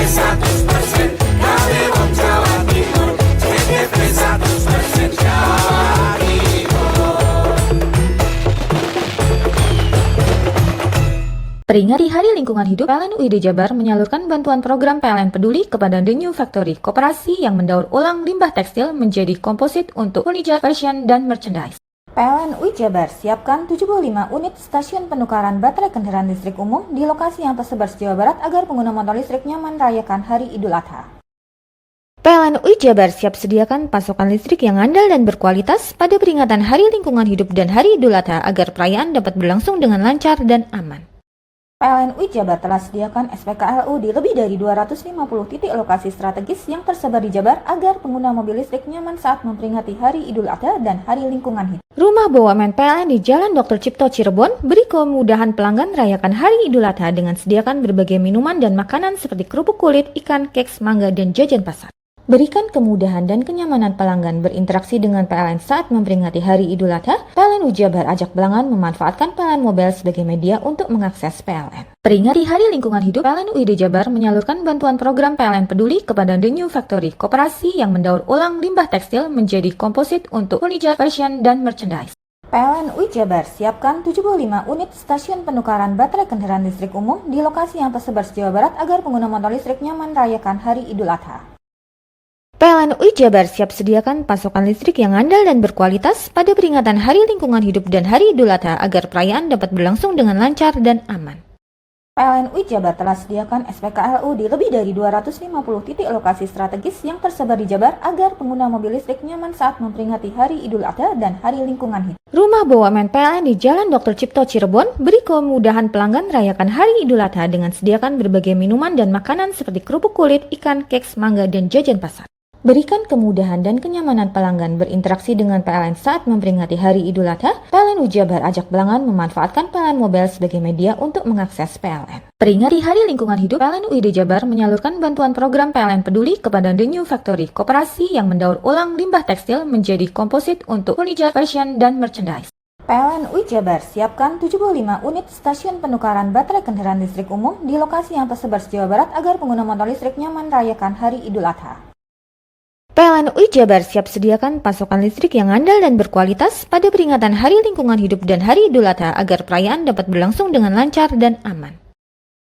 100% KW Wong Jawa Timur, CTP 100% Jawa Timur. Peringati Hari Lingkungan Hidup, PLN UID Jabar menyalurkan bantuan program PLN Peduli kepada The New Factory, koperasi yang mendaur ulang limbah tekstil menjadi komposit untuk furniture, fashion, dan merchandise. PLN UI Jabar siapkan 75 unit stasiun penukaran baterai kendaraan listrik umum di lokasi yang tersebar se-Jawa Barat agar pengguna motor listrik nyaman merayakan Hari Idul Adha. PLN UI Jabar siap sediakan pasokan listrik yang andal dan berkualitas pada peringatan Hari Lingkungan Hidup dan Hari Idul Adha agar perayaan dapat berlangsung dengan lancar dan aman. PLN UI Jabar telah sediakan SPKLU di lebih dari 250 titik lokasi strategis yang tersebar di Jabar agar pengguna mobil listrik nyaman saat memperingati Hari Idul Adha dan Hari Lingkungan Hidup. Rumah BUMN PLN di Jalan Dr. Cipto Cirebon beri kemudahan pelanggan merayakan Hari Idul Adha dengan sediakan berbagai minuman dan makanan seperti kerupuk kulit, ikan, keks, mangga, dan jajan pasar. Berikan kemudahan dan kenyamanan pelanggan berinteraksi dengan PLN saat memperingati Hari Idul Adha. PLN UI Jabar ajak pelanggan memanfaatkan PLN Mobile sebagai media untuk mengakses PLN. Peringati Hari Lingkungan Hidup, PLN UID Jabar menyalurkan bantuan program PLN Peduli kepada The New Factory, koperasi yang mendaur ulang limbah tekstil menjadi komposit untuk furniture, fashion, dan merchandise. PLN UI Jabar siapkan 75 unit stasiun penukaran baterai kendaraan listrik umum di lokasi yang tersebar se-Jawa Barat agar pengguna motor listrik nyaman merayakan Hari Idul Adha. PLN UI Jabar siap sediakan pasokan listrik yang andal dan berkualitas pada peringatan Hari Lingkungan Hidup dan Hari Idul Adha agar perayaan dapat berlangsung dengan lancar dan aman. PLN UI Jabar telah sediakan SPKLU di lebih dari 250 titik lokasi strategis yang tersebar di Jabar agar pengguna mobil listrik nyaman saat memperingati Hari Idul Adha dan Hari Lingkungan Hidup. Rumah BUMN PLN di Jalan Dr. Cipto Cirebon beri kemudahan pelanggan merayakan Hari Idul Adha dengan sediakan berbagai minuman dan makanan seperti kerupuk kulit, ikan, keks, mangga, dan jajan pasar. Berikan kemudahan dan kenyamanan pelanggan berinteraksi dengan PLN saat memperingati Hari Idul Adha. PLN UI Jabar ajak pelanggan memanfaatkan PLN Mobile sebagai media untuk mengakses PLN. Peringati Hari Lingkungan Hidup, PLN UID Jabar menyalurkan bantuan program PLN Peduli kepada The New Factory, koperasi yang mendaur ulang limbah tekstil menjadi komposit untuk furniture, fashion, dan merchandise. PLN UI Jabar siapkan 75 unit stasiun penukaran baterai kendaraan listrik umum di lokasi yang tersebar se-Jawa Barat agar pengguna motor listrik nyaman merayakan Hari Idul Adha. PLN UI Jabar siap sediakan pasokan listrik yang andal dan berkualitas pada peringatan Hari Lingkungan Hidup dan Hari Idul Adha agar perayaan dapat berlangsung dengan lancar dan aman.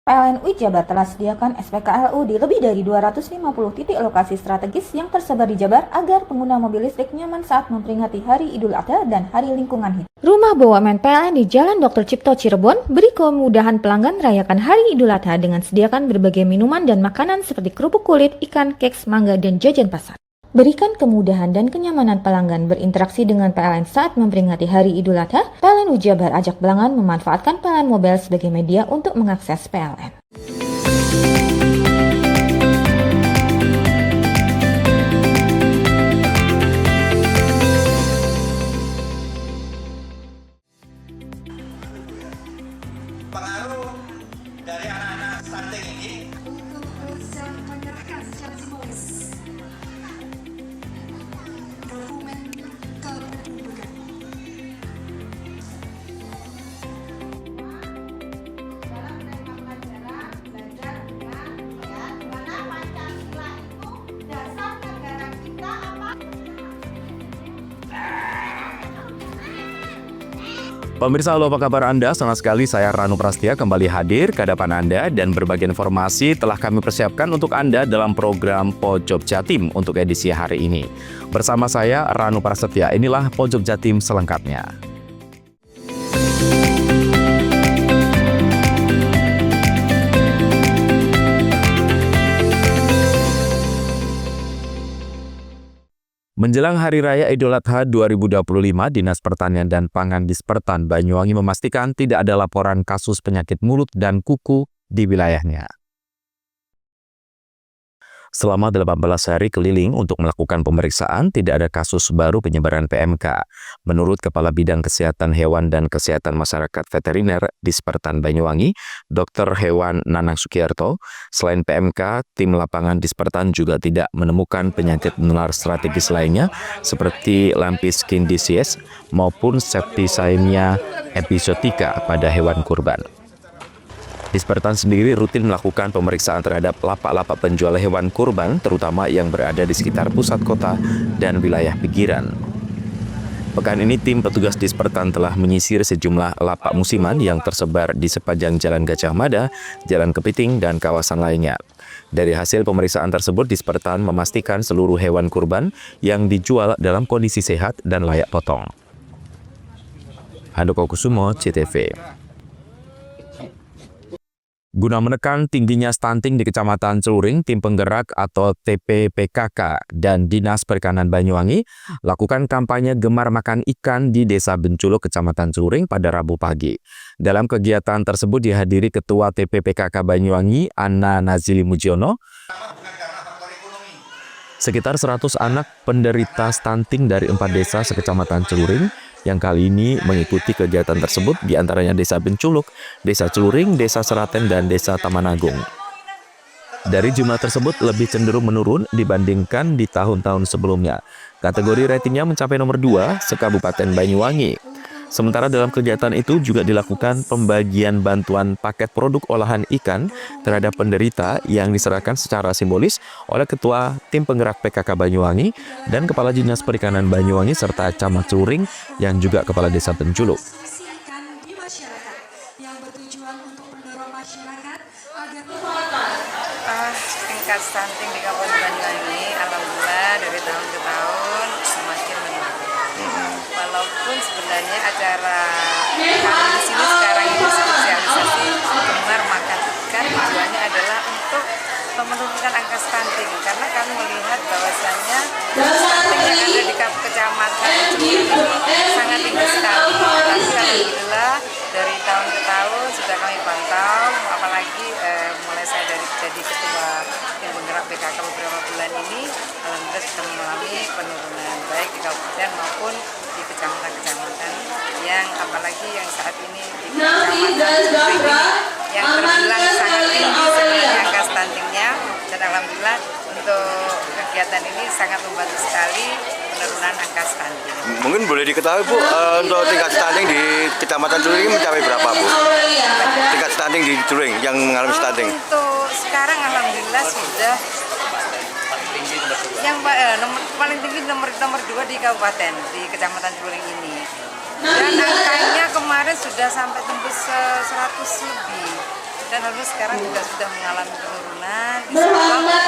PLN UI Jabar telah sediakan SPKLU di lebih dari 250 titik lokasi strategis yang tersebar di Jabar agar pengguna mobil listrik nyaman saat memperingati Hari Idul Adha dan Hari Lingkungan Hidup. Rumah BUMN PLN di Jalan Dr. Cipto Cirebon beri kemudahan pelanggan merayakan Hari Idul Adha dengan sediakan berbagai minuman dan makanan seperti kerupuk kulit, ikan, keks, mangga, dan jajan pasar. Berikan kemudahan dan kenyamanan pelanggan berinteraksi dengan PLN saat memperingati Hari Idul Adha. PLN UI Jabar ajak pelanggan memanfaatkan PLN Mobile sebagai media untuk mengakses PLN. Pengaruh dari anak-anak stunting ini menyerahkan secara simbolis dokumen kependudukan. Dalam menerima pelajaran belajar dengan ya, dimana Pancasila itu dasar negara kita apa? Pemirsa, halo, apa kabar Anda? Senang sekali saya Ranu Prastia kembali hadir ke hadapan Anda dan berbagai informasi telah kami persiapkan untuk Anda dalam program Pojok Jatim untuk edisi hari ini. Bersama saya Ranu Prastia, inilah Pojok Jatim selengkapnya. Menjelang Hari Raya Idul Adha 2025, Dinas Pertanian dan Pangan Dispertan Banyuwangi memastikan tidak ada laporan kasus penyakit mulut dan kuku di wilayahnya. Selama 18 hari keliling untuk melakukan pemeriksaan, tidak ada kasus baru penyebaran PMK. Menurut Kepala Bidang Kesehatan Hewan dan Kesehatan Masyarakat Veteriner Dispertan Banyuwangi, Dr. Hewan Nanang Sukiyarto, selain PMK, tim lapangan Dispertan juga tidak menemukan penyakit menular strategis lainnya seperti lumpy skin disease maupun septicemia episodika pada hewan kurban. Dispertan sendiri rutin melakukan pemeriksaan terhadap lapak-lapak penjual hewan kurban, terutama yang berada di sekitar pusat kota dan wilayah pinggiran. Pekan ini tim petugas Dispertan telah menyisir sejumlah lapak musiman yang tersebar di sepanjang Jalan Gajah Mada, Jalan Kepiting, dan kawasan lainnya. Dari hasil pemeriksaan tersebut, Dispertan memastikan seluruh hewan kurban yang dijual dalam kondisi sehat dan layak potong. Handoko Kusumo, CTV. Guna menekan tingginya stunting di Kecamatan Celuring, tim penggerak atau TPPKK dan Dinas Perikanan Banyuwangi lakukan kampanye gemar makan ikan di Desa Benculuk, Kecamatan Celuring pada Rabu pagi. Dalam kegiatan tersebut dihadiri Ketua TPPKK Banyuwangi, Anna Nazili Mujiono. Sekitar 100 anak penderita stunting dari 4 desa sekecamatan Celuring yang kali ini mengikuti kegiatan tersebut, diantaranya Desa Benculuk, Desa Celuring, Desa Seraten, dan Desa Tamanagung. Dari jumlah tersebut lebih cenderung menurun dibandingkan di tahun-tahun sebelumnya. Kategori ratingnya mencapai nomor 2 se-Kabupaten Banyuwangi. Sementara dalam kegiatan itu juga dilakukan pembagian bantuan paket produk olahan ikan terhadap penderita yang diserahkan secara simbolis oleh Ketua Tim Penggerak PKK Banyuwangi dan Kepala Dinas Perikanan Banyuwangi serta Camat Celuring yang juga Kepala Desa Benculuk. Ikan di masyarakat yang bertujuan untuk mendorong masyarakat agar Tingkat stunting di Kabupaten Banyuwangi alhamdulillah dari tahun ke tahun semakin menurun. Walaupun sebenarnya acara kami di sini sekarang ini sosialisasi gemar makan ikan, tujuannya adalah untuk menurunkan angka stunting karena kami melihat bahwasannya stunting yang ada di Kecamatan Celuring ini sangat tinggi sekali. Tapi alhamdulillah dari tahun ke tahun sudah kami pantau, apalagi mulai saya jadi ketua tim penggerak PKK beberapa bulan ini, alhamdulillah sudah mengalami penurunan baik di kabupaten maupun di kecamatan-kecamatan yang apalagi yang saat ini di Kecamatan Celuring ini yang terbilang sangat tinggi sebenarnya angka stuntingnya, dan alhamdulillah untuk kegiatan ini sangat membantu sekali penurunan angka stunting. Mungkin boleh diketahui Bu, untuk tingkat stunting di Kecamatan Celuring ini mencapai berapa Bu? Tingkat stunting di Celuring yang mengalami stunting? Untuk sekarang alhamdulillah sudah yang paling tinggi nomor 2 di kabupaten di Kecamatan Celuring ini. Dan angkanya kemarin sudah sampai tembus 100 lebih. Dan lalu sekarang juga sudah mengalami penurunan. Insyaallah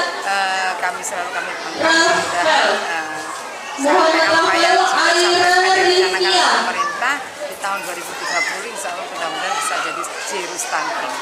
kami pantau mudah-mudahan sampai apa yang sudah sampai direncanakan oleh pemerintah di tahun 2030 insyaallah mudah-mudahan bisa jadi zero stunting.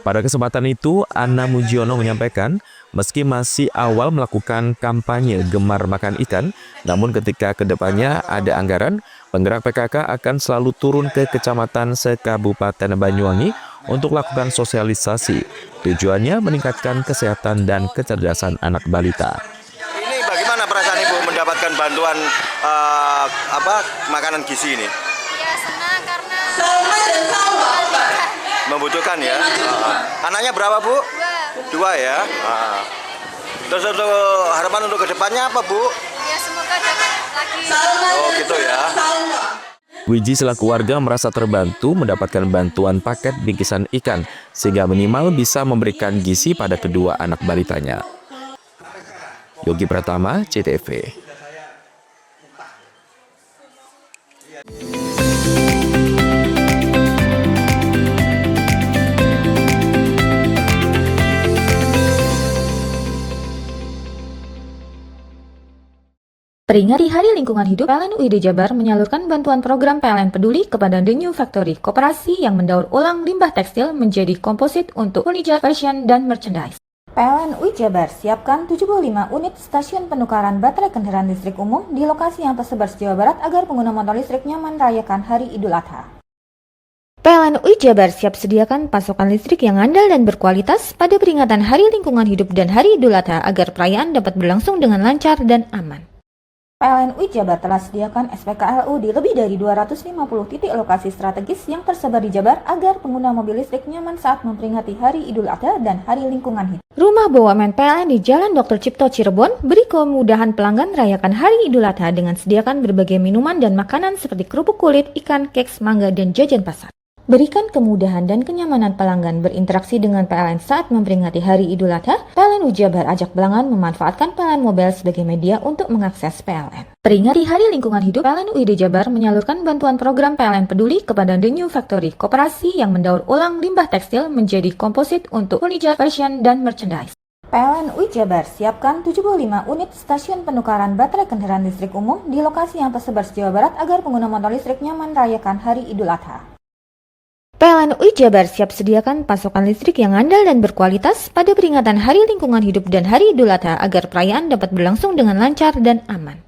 Pada kesempatan itu, Anna Mujiono menyampaikan, meski masih awal melakukan kampanye gemar makan ikan, namun ketika kedepannya ada anggaran, penggerak PKK akan selalu turun ke kecamatan se-Kabupaten Banyuwangi untuk melakukan sosialisasi. Tujuannya meningkatkan kesehatan dan kecerdasan anak balita. Ini bagaimana perasaan Ibu mendapatkan bantuan makanan gizi ini? Ya senang karena Membutuhkan ya? Anaknya berapa Bu? 2 ya? Terus untuk harapan untuk kedepannya apa Bu? ya semoga dapat lagi. Oh gitu ya? Wiji selaku warga merasa terbantu mendapatkan bantuan paket bingkisan ikan, sehingga minimal bisa memberikan gizi pada kedua anak balitanya. Yogi Pratama, CTV. Peringati Hari Lingkungan Hidup, PLN UID Jabar menyalurkan bantuan program PLN Peduli kepada The New Factory, koperasi yang mendaur ulang limbah tekstil menjadi komposit untuk furniture, fashion, dan merchandise. PLN UI Jabar siapkan 75 unit stasiun penukaran baterai kendaraan listrik umum di lokasi yang tersebar se-Jawa Barat agar pengguna motor listrik nyaman merayakan Hari Idul Adha. PLN UI Jabar siap sediakan pasokan listrik yang andal dan berkualitas pada peringatan Hari Lingkungan Hidup dan Hari Idul Adha agar perayaan dapat berlangsung dengan lancar dan aman. PLN UI Jabar telah sediakan SPKLU di lebih dari 250 titik lokasi strategis yang tersebar di Jabar agar pengguna mobil listrik nyaman saat memperingati Hari Idul Adha dan Hari Lingkungan Hidup. Rumah BUMN PLN di Jalan Dr. Cipto Cirebon beri kemudahan pelanggan merayakan Hari Idul Adha dengan sediakan berbagai minuman dan makanan seperti kerupuk kulit, ikan, keks, mangga, dan jajan pasar. Berikan kemudahan dan kenyamanan pelanggan berinteraksi dengan PLN saat memperingati Hari Idul Adha. PLN Jabar ajak pelanggan memanfaatkan PLN Mobile sebagai media untuk mengakses PLN. Peringati Hari Lingkungan Hidup, PLN UID Jabar menyalurkan bantuan program PLN Peduli kepada The New Factory, koperasi yang mendaur ulang limbah tekstil menjadi komposit untuk furniture, fashion, dan merchandise. PLN UI Jabar siapkan 75 unit stasiun penukaran baterai kendaraan listrik umum di lokasi yang tersebar di Jawa Barat agar pengguna motor listrik nyaman merayakan Hari Idul Adha. PLN UI Jabar siap sediakan pasokan listrik yang andal dan berkualitas pada peringatan Hari Lingkungan Hidup dan Hari Idul Adha agar perayaan dapat berlangsung dengan lancar dan aman.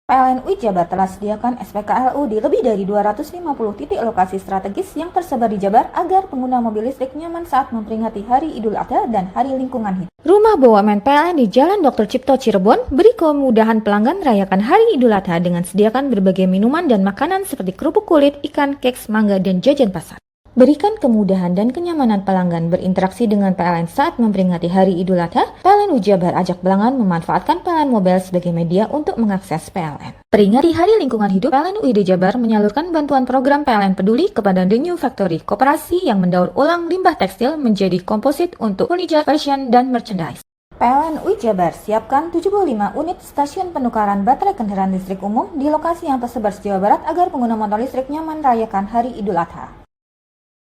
PLN UI Jabar telah sediakan SPKLU di lebih dari 250 titik lokasi strategis yang tersebar di Jabar agar pengguna mobil listrik nyaman saat memperingati Hari Idul Adha dan Hari Lingkungan Hidup. Rumah BUMN PLN di Jalan Dr. Cipto Cirebon beri kemudahan pelanggan merayakan Hari Idul Adha dengan sediakan berbagai minuman dan makanan seperti kerupuk kulit, ikan, keks, mangga, dan jajan pasar. Berikan kemudahan dan kenyamanan pelanggan berinteraksi dengan PLN saat memperingati Hari Idul Adha. PLN Jabar ajak pelanggan memanfaatkan PLN Mobile sebagai media untuk mengakses PLN. Peringati Hari Lingkungan Hidup, PLN UID Jabar menyalurkan bantuan program PLN Peduli kepada The New Factory, koperasi yang mendaur ulang limbah tekstil menjadi komposit untuk furniture, fashion, dan merchandise. PLN UI Jabar siapkan 75 unit stasiun penukaran baterai kendaraan listrik umum di lokasi yang tersebar di Jawa Barat agar pengguna motor listrik nyaman merayakan Hari Idul Adha.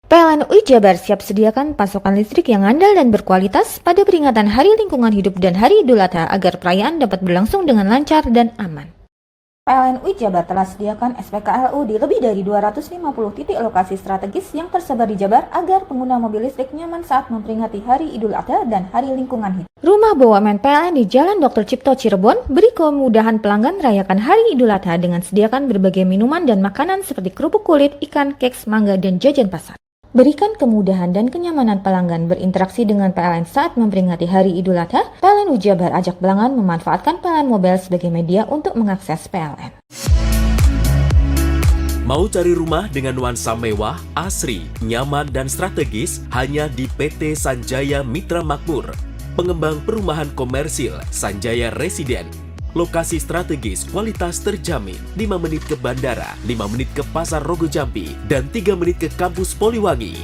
PLN UI Jabar siap sediakan pasokan listrik yang andal dan berkualitas pada peringatan Hari Lingkungan Hidup dan Hari Idul Adha agar perayaan dapat berlangsung dengan lancar dan aman. PLN UI Jabar telah sediakan SPKLU di lebih dari 250 titik lokasi strategis yang tersebar di Jabar agar pengguna mobil listrik nyaman saat memperingati Hari Idul Adha dan Hari Lingkungan Hidup. Rumah BUMN PLN di Jalan Dr. Cipto Cirebon beri kemudahan pelanggan merayakan Hari Idul Adha dengan sediakan berbagai minuman dan makanan seperti kerupuk kulit, ikan, keks, mangga, dan jajan pasar. Berikan kemudahan dan kenyamanan pelanggan berinteraksi dengan PLN saat memperingati Hari Idul Adha. PLN Jabar ajak pelanggan memanfaatkan PLN Mobile sebagai media untuk mengakses PLN. Mau cari rumah dengan nuansa mewah, asri, nyaman, dan strategis hanya di PT Sanjaya Mitra Makmur. Pengembang perumahan komersil Sanjaya Residen. Lokasi strategis, kualitas terjamin. 5 menit ke bandara, 5 menit ke Pasar Rogo Jampi, dan 3 menit ke kampus Poliwangi.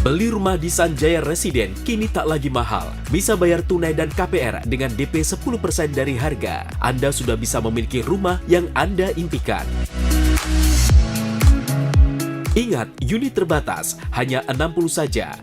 Beli rumah di Sanjaya Residen kini tak lagi mahal. Bisa bayar tunai dan KPR dengan DP 10% dari harga. Anda sudah bisa memiliki rumah yang Anda impikan. Ingat, unit terbatas, hanya 60 saja.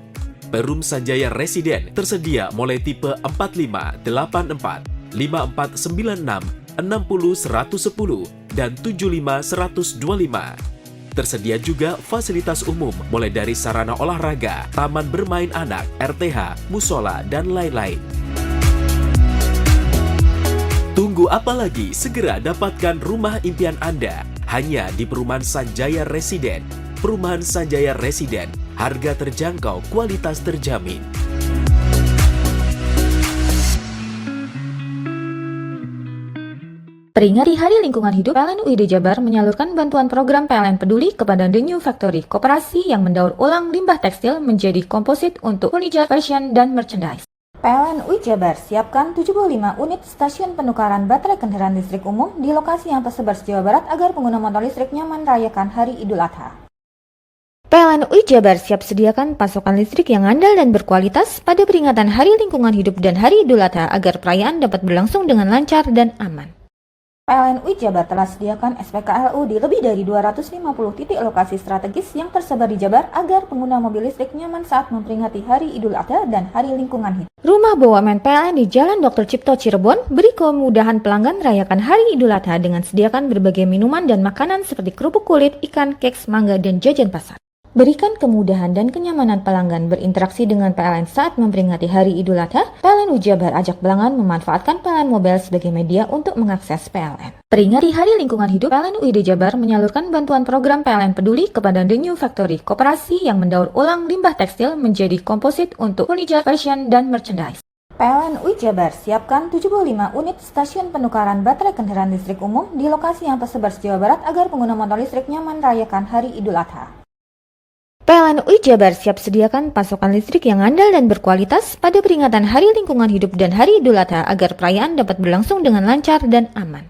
Perum Sanjaya Residen tersedia mulai tipe 45, 84, 5496, 60 110, dan 75 125. Tersedia juga fasilitas umum mulai dari sarana olahraga, taman bermain anak, RTH, musola, dan lain-lain. Tunggu apa lagi? Segera dapatkan rumah impian Anda hanya di Perumahan Sanjaya Residen. Perumahan Sanjaya Residen, harga terjangkau, kualitas terjamin. Peringati Hari Lingkungan Hidup, PLN UID Jabar menyalurkan bantuan program PLN Peduli kepada The New Factory, koperasi yang mendaur ulang limbah tekstil menjadi komposit untuk furniture, fashion, dan merchandise. PLN UI Jabar siapkan 75 unit stasiun penukaran baterai kendaraan listrik umum di lokasi yang tersebar di Jawa Barat agar pengguna motor listrik nyaman merayakan Hari Idul Adha. PLN UI Jabar siap sediakan pasokan listrik yang andal dan berkualitas pada peringatan Hari Lingkungan Hidup dan Hari Idul Adha agar perayaan dapat berlangsung dengan lancar dan aman. PLN UI Jabar telah sediakan SPKLU di lebih dari 250 titik lokasi strategis yang tersebar di Jabar agar pengguna mobil listrik nyaman saat memperingati Hari Idul Adha dan Hari Lingkungan Hidup. Rumah BUMN PLN di Jalan Dr. Cipto Cirebon beri kemudahan pelanggan merayakan Hari Idul Adha dengan sediakan berbagai minuman dan makanan seperti kerupuk kulit, ikan, keks, mangga, dan jajan pasar. Berikan kemudahan dan kenyamanan pelanggan berinteraksi dengan PLN saat memperingati Hari Idul Adha. PLN Jabar ajak pelanggan memanfaatkan PLN Mobile sebagai media untuk mengakses PLN. Peringati Hari Lingkungan Hidup, PLN UID Jabar menyalurkan bantuan program PLN Peduli kepada The New Factory, koperasi yang mendaur ulang limbah tekstil menjadi komposit untuk furniture, fashion, dan merchandise. PLN UI Jabar siapkan 75 unit stasiun penukaran baterai kendaraan listrik umum di lokasi yang tersebar di Jawa Barat agar pengguna motor listrik nyaman merayakan Hari Idul Adha. PLN UI Jabar siap sediakan pasokan listrik yang andal dan berkualitas pada peringatan Hari Lingkungan Hidup dan Hari Idul Adha agar perayaan dapat berlangsung dengan lancar dan aman.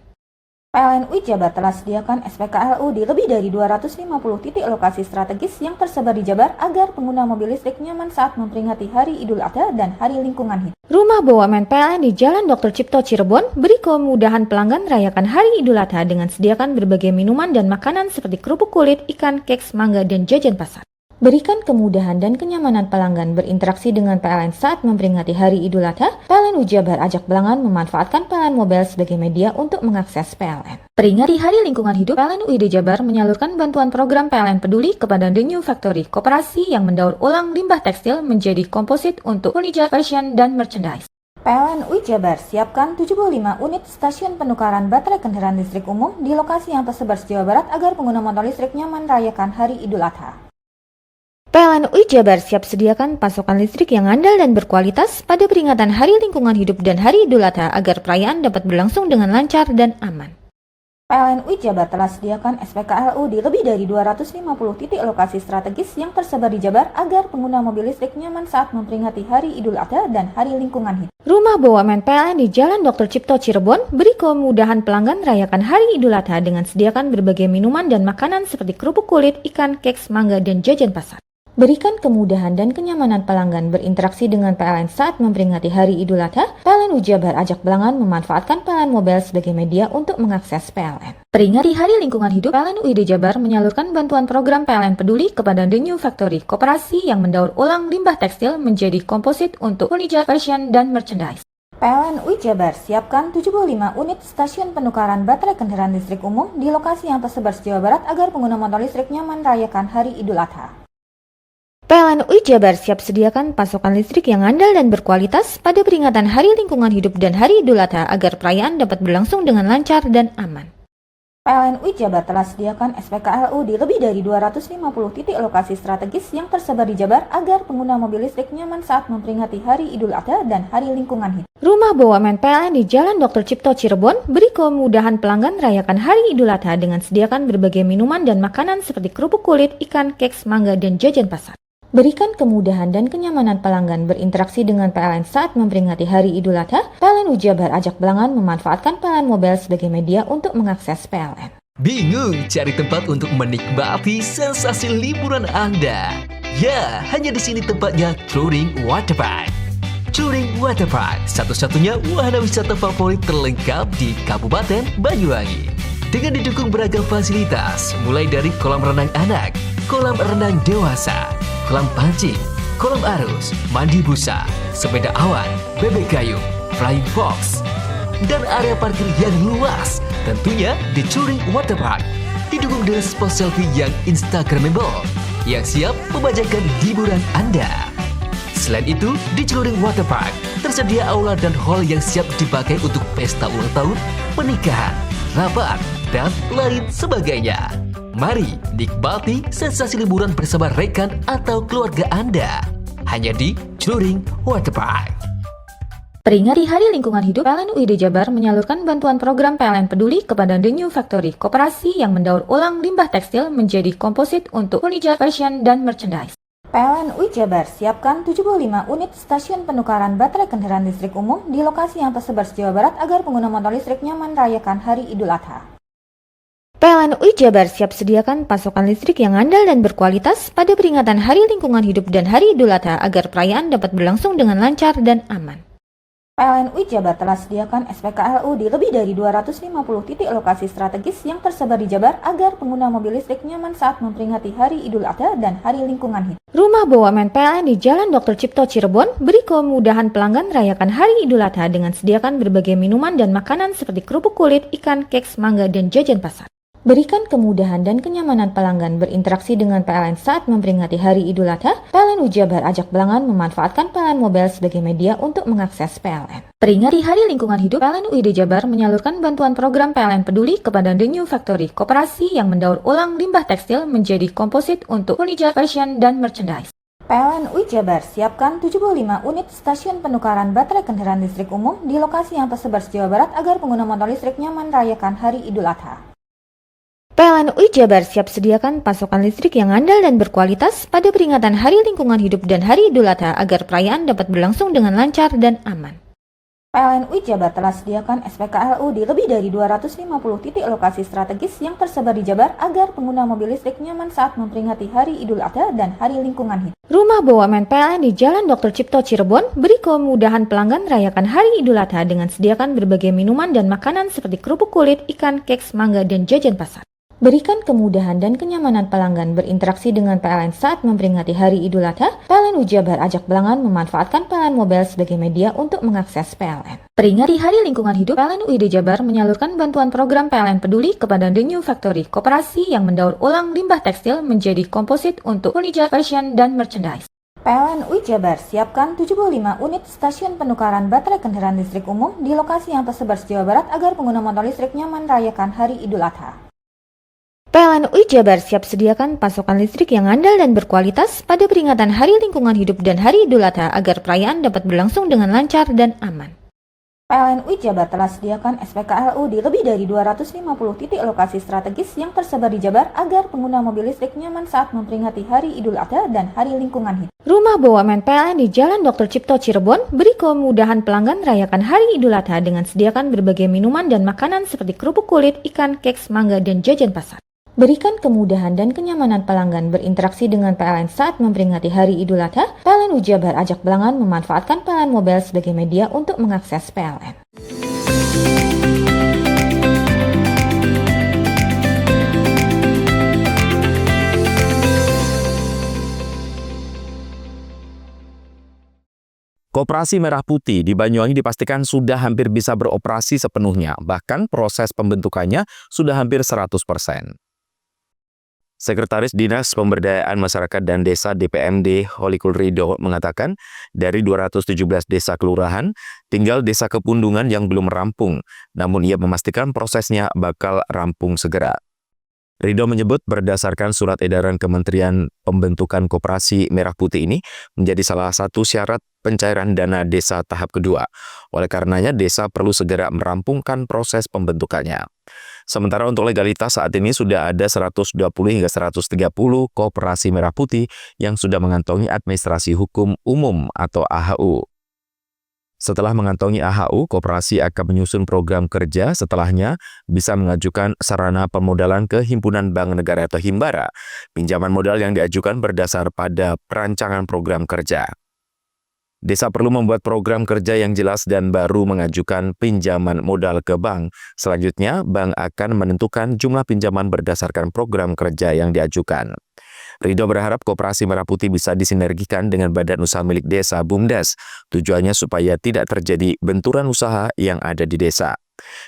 PLN UI Jabar telah sediakan SPKLU di lebih dari 250 titik lokasi strategis yang tersebar di Jabar agar pengguna mobil listrik nyaman saat memperingati Hari Idul Adha dan Hari Lingkungan Hidup. Rumah BUMN PLN di Jalan Dr. Cipto Cirebon beri kemudahan pelanggan merayakan Hari Idul Adha dengan sediakan berbagai minuman dan makanan seperti kerupuk kulit, ikan, keks, mangga, dan jajan pasar. Berikan kemudahan dan kenyamanan pelanggan berinteraksi dengan PLN saat memperingati Hari Idul Adha. PLN UI Jabar ajak pelanggan memanfaatkan PLN Mobile sebagai media untuk mengakses PLN. Peringati Hari Lingkungan Hidup, PLN UID Jabar menyalurkan bantuan program PLN Peduli kepada The New Factory, koperasi yang mendaur ulang limbah tekstil menjadi komposit untuk furniture, fashion, dan merchandise. PLN UI Jabar siapkan 75 unit stasiun penukaran baterai kendaraan listrik umum di lokasi yang tersebar di Jawa Barat agar pengguna motor listrik nyaman merayakan Hari Idul Adha. PLN UI Jabar siap sediakan pasokan listrik yang andal dan berkualitas pada peringatan Hari Lingkungan Hidup dan Hari Idul Adha agar perayaan dapat berlangsung dengan lancar dan aman. PLN UI Jabar telah sediakan SPKLU di lebih dari 250 titik lokasi strategis yang tersebar di Jabar agar pengguna mobil listrik nyaman saat memperingati Hari Idul Adha dan Hari Lingkungan Hidup. Rumah BUMN PLN di Jalan Dr. Cipto Cirebon beri kemudahan pelanggan merayakan Hari Idul Adha dengan sediakan berbagai minuman dan makanan seperti kerupuk kulit, ikan, keks, mangga, dan jajan pasar. Berikan kemudahan dan kenyamanan pelanggan berinteraksi dengan PLN saat memperingati Hari Idul Adha. PLN UI Jabar ajak pelanggan memanfaatkan PLN Mobile sebagai media untuk mengakses PLN. Peringati Hari Lingkungan Hidup, PLN UID Jabar menyalurkan bantuan program PLN Peduli kepada The New Factory, koperasi yang mendaur ulang limbah tekstil menjadi komposit untuk furniture, fashion, dan merchandise. PLN UI Jabar siapkan 75 unit stasiun penukaran baterai kendaraan listrik umum di lokasi yang tersebar di Jawa Barat agar pengguna motor listrik nyaman merayakan Hari Idul Adha. PLN UI Jabar siap sediakan pasokan listrik yang andal dan berkualitas pada peringatan Hari Lingkungan Hidup dan Hari Idul Adha agar perayaan dapat berlangsung dengan lancar dan aman. PLN UI Jabar telah sediakan SPKLU di lebih dari 250 titik lokasi strategis yang tersebar di Jabar agar pengguna mobil listrik nyaman saat memperingati Hari Idul Adha dan Hari Lingkungan Hidup. Rumah BUMN PLN di Jalan Dr. Cipto Cirebon beri kemudahan pelanggan merayakan Hari Idul Adha dengan sediakan berbagai minuman dan makanan seperti kerupuk kulit, ikan, keks, mangga, dan jajan pasar. Berikan kemudahan dan kenyamanan pelanggan berinteraksi dengan PLN saat memperingati Hari Idul Adha. PLN UI Jabar ajak pelanggan memanfaatkan PLN Mobile sebagai media untuk mengakses PLN. Bingung cari tempat untuk menikmati sensasi liburan Anda? Ya, hanya di sini tempatnya Touring Waterpark. Touring Waterpark, satu-satunya wahana wisata favorit terlengkap di Kabupaten Banyuwangi. Dengan didukung beragam fasilitas, mulai dari kolam renang anak, kolam renang dewasa, kolam pancing, kolam arus, mandi busa, sepeda awan, bebek kayu, flying fox, dan area parkir yang luas. Tentunya di Touring Waterpark didukung dengan spot selfie yang instagramable yang siap membajakan hiburan Anda. Selain itu, di Touring Waterpark tersedia aula dan hall yang siap dipakai untuk pesta ulang tahun, pernikahan, rapat, dan lain sebagainya. Mari nikmati sensasi liburan bersama rekan atau keluarga Anda. Hanya di Touring Waterpark. Peringati Hari Lingkungan Hidup, PLN UID Jabar menyalurkan bantuan program PLN Peduli kepada The New Factory, koperasi yang mendaur ulang limbah tekstil menjadi komposit untuk furniture, fashion, dan merchandise. PLN UI Jabar siapkan 75 unit stasiun penukaran baterai kendaraan listrik umum di lokasi yang tersebar di Jawa Barat agar pengguna motor listrik nyaman merayakan Hari Idul Adha. PLN UI Jabar siap sediakan pasokan listrik yang andal dan berkualitas pada peringatan Hari Lingkungan Hidup dan Hari Idul Adha agar perayaan dapat berlangsung dengan lancar dan aman. PLN UI Jabar telah sediakan SPKLU di lebih dari 250 titik lokasi strategis yang tersebar di Jabar agar pengguna mobil listrik nyaman saat memperingati Hari Idul Adha dan Hari Lingkungan Hidup. Rumah BUMN PLN di Jalan Dr. Cipto Cirebon beri kemudahan pelanggan merayakan Hari Idul Adha dengan sediakan berbagai minuman dan makanan seperti kerupuk kulit, ikan, keks, mangga, dan jajan pasar. Berikan kemudahan dan kenyamanan pelanggan berinteraksi dengan PLN saat memperingati Hari Idul Adha. PLN UI Jabar ajak pelanggan memanfaatkan PLN Mobile sebagai media untuk mengakses PLN. Peringati Hari Lingkungan Hidup, PLN UID Jabar menyalurkan bantuan program PLN Peduli kepada The New Factory, koperasi yang mendaur ulang limbah tekstil menjadi komposit untuk furniture, fashion, dan merchandise. PLN UI Jabar siapkan 75 unit stasiun penukaran baterai kendaraan listrik umum di lokasi yang tersebar di Jawa Barat agar pengguna motor listrik nyaman merayakan Hari Idul Adha. PLN UI Jabar siap sediakan pasokan listrik yang andal dan berkualitas pada peringatan Hari Lingkungan Hidup dan Hari Idul Adha agar perayaan dapat berlangsung dengan lancar dan aman. PLN UI Jabar telah sediakan SPKLU di lebih dari 250 titik lokasi strategis yang tersebar di Jabar agar pengguna mobil listrik nyaman saat memperingati Hari Idul Adha dan Hari Lingkungan Hidup. Rumah BUMN PLN di Jalan Dr. Cipto Cirebon beri kemudahan pelanggan merayakan Hari Idul Adha dengan sediakan berbagai minuman dan makanan seperti kerupuk kulit, ikan, keks, mangga, dan jajan pasar. Berikan kemudahan dan kenyamanan pelanggan berinteraksi dengan PLN saat memperingati Hari Idul Adha. PLN UI Jabar ajak pelanggan memanfaatkan PLN Mobile sebagai media untuk mengakses PLN. Peringati Hari Lingkungan Hidup, PLN UID Jabar menyalurkan bantuan program PLN Peduli kepada The New Factory, koperasi yang mendaur ulang limbah tekstil menjadi komposit untuk furniture, fashion, dan merchandise. PLN UI Jabar siapkan 75 unit stasiun penukaran baterai kendaraan listrik umum di lokasi yang tersebar di Jawa Barat agar pengguna motor listrik nyaman merayakan Hari Idul Adha. PLN UI Jabar siap sediakan pasokan listrik yang andal dan berkualitas pada peringatan Hari Lingkungan Hidup dan Hari Idul Adha agar perayaan dapat berlangsung dengan lancar dan aman. PLN UI Jabar telah sediakan SPKLU di lebih dari 250 titik lokasi strategis yang tersebar di Jabar agar pengguna mobil listrik nyaman saat memperingati Hari Idul Adha dan Hari Lingkungan Hidup. Rumah BUMN PLN di Jalan Dr. Cipto Cirebon beri kemudahan pelanggan merayakan Hari Idul Adha dengan sediakan berbagai minuman dan makanan seperti kerupuk kulit, ikan, keks, mangga, dan jajan pasar. Berikan kemudahan dan kenyamanan pelanggan berinteraksi dengan PLN saat memperingati Hari Idul Adha. PLN UI Jabar ajak pelanggan memanfaatkan PLN Mobile sebagai media untuk mengakses PLN. Koperasi Merah Putih di Banyuwangi dipastikan sudah hampir bisa beroperasi sepenuhnya, bahkan proses pembentukannya sudah hampir 100%. Sekretaris Dinas Pemberdayaan Masyarakat dan Desa DPMD Holikul Ridho mengatakan dari 217 desa kelurahan, tinggal desa Kepundungan yang belum rampung, namun ia memastikan prosesnya bakal rampung segera. Ridho menyebut berdasarkan surat edaran Kementerian Pembentukan Koperasi Merah Putih ini menjadi salah satu syarat pencairan dana desa tahap kedua. Oleh karenanya desa perlu segera merampungkan proses pembentukannya. Sementara untuk legalitas saat ini sudah ada 120 hingga 130 koperasi Merah Putih yang sudah mengantongi administrasi hukum umum atau AHU. Setelah mengantongi AHU, koperasi akan menyusun program kerja, setelahnya bisa mengajukan sarana pemodalan ke Himpunan Bank Negara atau Himbara. Pinjaman modal yang diajukan berdasar pada perancangan program kerja. Desa perlu membuat program kerja yang jelas dan baru mengajukan pinjaman modal ke bank. Selanjutnya, bank akan menentukan jumlah pinjaman berdasarkan program kerja yang diajukan. Ridho berharap Koperasi Merah Putih bisa disinergikan dengan Badan Usaha Milik Desa BUMDes. Tujuannya supaya tidak terjadi benturan usaha yang ada di desa.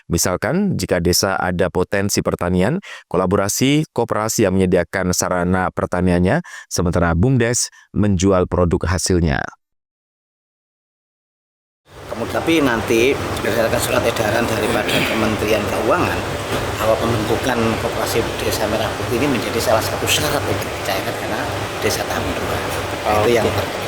Misalkan, jika desa ada potensi pertanian, kolaborasi koperasi yang menyediakan sarana pertaniannya, sementara BUMDes menjual produk hasilnya. Tapi nanti berdasarkan surat edaran daripada Kementerian Keuangan bahwa pembentukan koperasi desa Merah Putih ini menjadi salah satu syarat untuk dicairkan karena desa tahap kedua.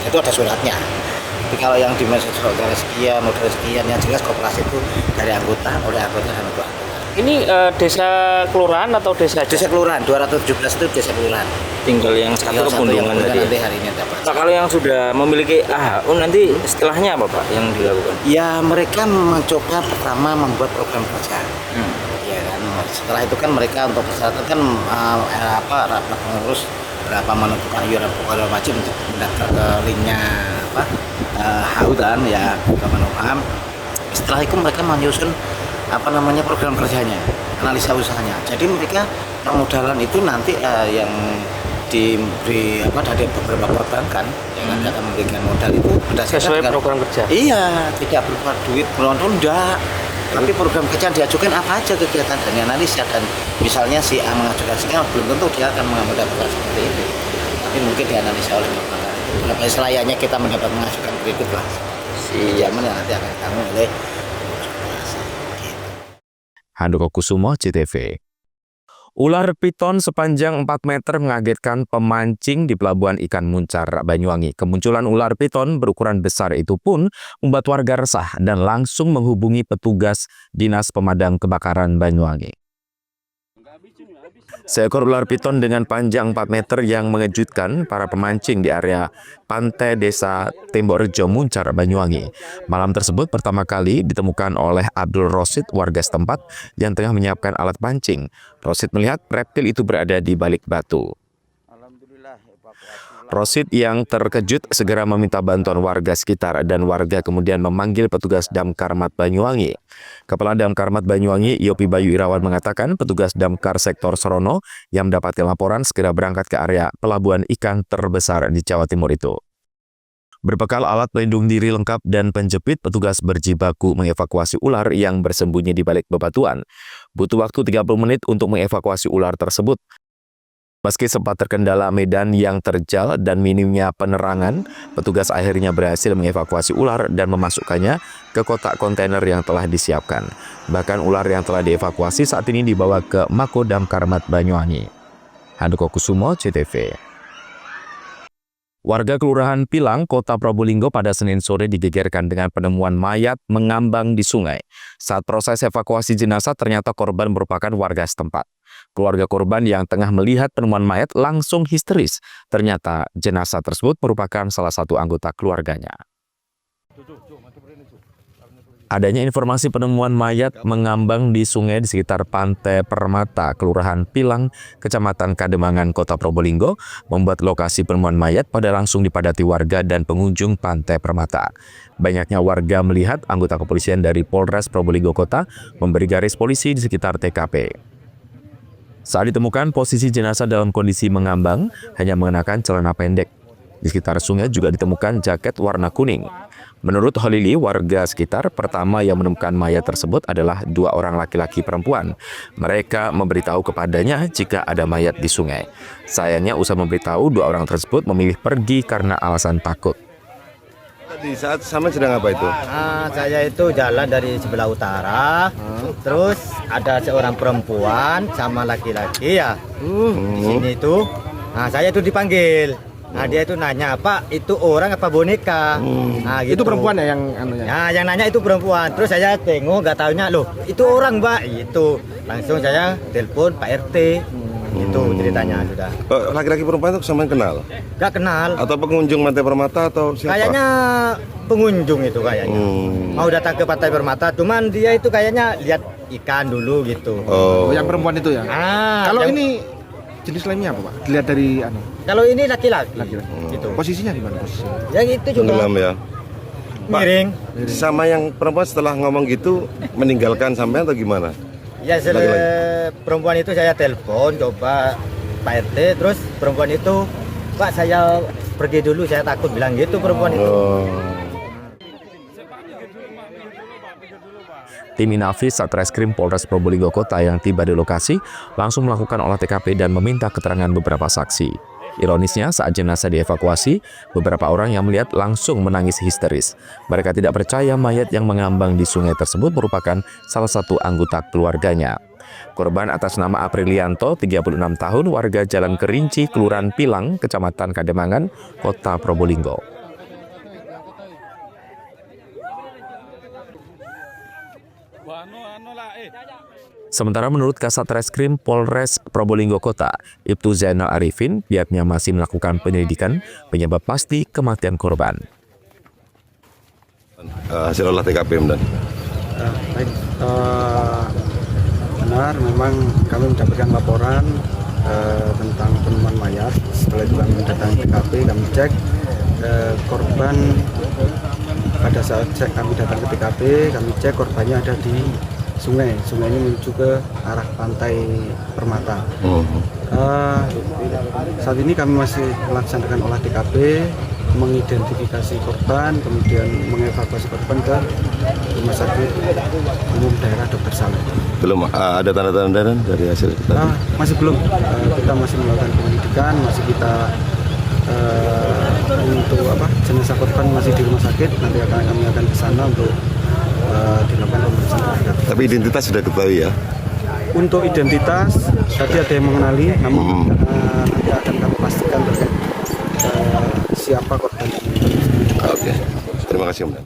Itu ada suratnya. Tapi kalau yang di modal sekian, yang jelas koperasi itu dari anggota, oleh anggota dan untuk anggota. Ini desa kelurahan atau desa? Desa kelurahan, 217 itu desa kelurahan. Tinggal yang satu Kepundungan tadi. Nanti hari ini dapat. Pak, kalau yang sudah memiliki AHU nanti setelahnya apa Pak yang dilakukan? Ya mereka mencoba pertama membuat program kerja. Ya kan. Setelah itu kan mereka untuk persyaratan kan rapat pengurus berapa menentukan iuran pokok wajib untuk mendaftar ke linknya HU dan ya Kemenkumham. Setelah itu mereka menyusun program kerjanya, analisa usahanya. Jadi mereka permodalan itu nanti yang diberi dari beberapa perbankan yang akan memberikan modal itu berdasarkan sesuai program kerja. Iya, tidak berupa duit penonton enggak. Tapi program kerja yang diajukan apa aja kegiatan dan analisa, dan misalnya si A mengajukan sekian, belum tentu dia akan mendapatkan seperti itu. Tapi mungkin dianalisa oleh perbankan. Berapa selayaknya kita mengajukan kredit lah. Pinjaman yang nanti akan ditanggung oleh Handoko Kusumo, CTV. Ular piton sepanjang 4 meter mengagetkan pemancing di Pelabuhan Ikan Muncar, Banyuwangi. Kemunculan ular piton berukuran besar itu pun membuat warga resah dan langsung menghubungi petugas Dinas Pemadam Kebakaran Banyuwangi. Seekor ular piton dengan panjang 4 meter yang mengejutkan para pemancing di area pantai desa Tembok Rejo, Muncar, Banyuwangi. Malam tersebut pertama kali ditemukan oleh Abdul Rosid, warga setempat yang tengah menyiapkan alat pancing. Rosid melihat reptil itu berada di balik batu. Rosid yang terkejut segera meminta bantuan warga sekitar dan warga kemudian memanggil petugas Damkar Mat Banyuwangi. Kepala Damkar Mat Banyuwangi, Yopi Bayu Irawan mengatakan petugas Damkar Sektor Sorono yang mendapatkan laporan segera berangkat ke area pelabuhan ikan terbesar di Jawa Timur itu. Berbekal alat pelindung diri lengkap dan penjepit, petugas berjibaku mengevakuasi ular yang bersembunyi di balik bebatuan. Butuh waktu 30 menit untuk mengevakuasi ular tersebut. Meski sempat terkendala medan yang terjal dan minimnya penerangan, petugas akhirnya berhasil mengevakuasi ular dan memasukkannya ke kotak kontainer yang telah disiapkan. Bahkan ular yang telah dievakuasi saat ini dibawa ke Mako Damkar Mat Banyuwangi. Handoko Kusumo, CTV. Warga Kelurahan Pilang, Kota Probolinggo pada Senin sore digegerkan dengan penemuan mayat mengambang di sungai. Saat proses evakuasi jenazah, ternyata korban merupakan warga setempat. Keluarga korban yang tengah melihat penemuan mayat langsung histeris. Ternyata jenazah tersebut merupakan salah satu anggota keluarganya. Adanya informasi penemuan mayat mengambang di sungai di sekitar Pantai Permata, Kelurahan Pilang, Kecamatan Kademangan, Kota Probolinggo, membuat lokasi penemuan mayat pada langsung dipadati warga dan pengunjung Pantai Permata. Banyaknya warga melihat anggota kepolisian dari Polres Probolinggo Kota memberi garis polisi di sekitar TKP. Saat ditemukan, posisi jenazah dalam kondisi mengambang, hanya mengenakan celana pendek. Di sekitar sungai juga ditemukan jaket warna kuning. Menurut Holili, warga sekitar pertama yang menemukan mayat tersebut adalah 2 orang laki-laki perempuan. Mereka memberitahu kepadanya jika ada mayat di sungai. Sayangnya usai memberitahu, 2 orang tersebut memilih pergi karena alasan takut. Di saat sama sedang apa itu? Saya itu jalan dari sebelah utara, terus ada seorang perempuan sama laki-laki ya. Di sini itu, saya itu dipanggil. Dia itu nanya, Pak, itu orang apa boneka? Gitu. Itu perempuan ya yang anunya? Yang nanya itu perempuan. Terus saya tengok, gak taunya, loh, itu orang, Mbak. Itu langsung saya telepon Pak RT. Itu ceritanya sudah. Laki-laki perempuan itu sama kenal? Gak kenal. Atau pengunjung Pantai Permata atau siapa? Kayaknya pengunjung itu kayaknya. Mau datang ke Pantai Permata, cuman dia itu kayaknya lihat ikan dulu gitu. Yang perempuan itu ya? Kalau ini jenis lainnya apa, Pak? Dilihat dari Kalau ini laki-laki. Gitu. Posisinya gimana posisinya? Yang itu juga Tenggelam ya. miring. Sama yang perempuan setelah ngomong gitu meninggalkan sampean atau gimana? Ya, perempuan itu saya telepon coba Pak RT, terus perempuan itu, Pak, saya pergi dulu, saya takut, bilang gitu perempuan itu. Tim Inafis Satreskrim Polres Probolinggo Kota yang tiba di lokasi langsung melakukan olah TKP dan meminta keterangan beberapa saksi. Ironisnya, saat jenazah dievakuasi, beberapa orang yang melihat langsung menangis histeris. Mereka tidak percaya mayat yang mengambang di sungai tersebut merupakan salah satu anggota keluarganya. Korban atas nama Aprilianto, 36 tahun, warga Jalan Kerinci, Kelurahan Pilang, Kecamatan Kademangan, Kota Probolinggo. Sementara menurut Kasat Reskrim Polres Probolinggo Kota, Ibtu Zainal Arifin, pihaknya masih melakukan penyelidikan penyebab pasti kematian korban. Hasil olah TKP, Mbak. Benar, memang kami mendapatkan laporan tentang penemuan mayat. Setelah itu kami mendatangi TKP, kami cek korban. Pada saat kami datang ke TKP, kami cek korbannya ada di sungai. Sungai ini menuju ke arah Pantai Permata. Saat ini kami masih melaksanakan olah TKP, mengidentifikasi korban, kemudian mengevakuasi korban ke Rumah Sakit Umum Daerah Dr. Saleh. Belum ada tanda-tanda dari hasil tadi? Masih belum. Kita masih melakukan penyelidikan, masih kita untuk jenazah korban masih di rumah sakit. Nanti kami akan ke sana untuk dilakukan pemeriksaan terhadap. Tapi identitas sudah diketahui ya? Untuk identitas tadi ada yang mengenali, namun nanti akan kami pastikan terkait siapa korban. Oke, terima kasih, Mbak.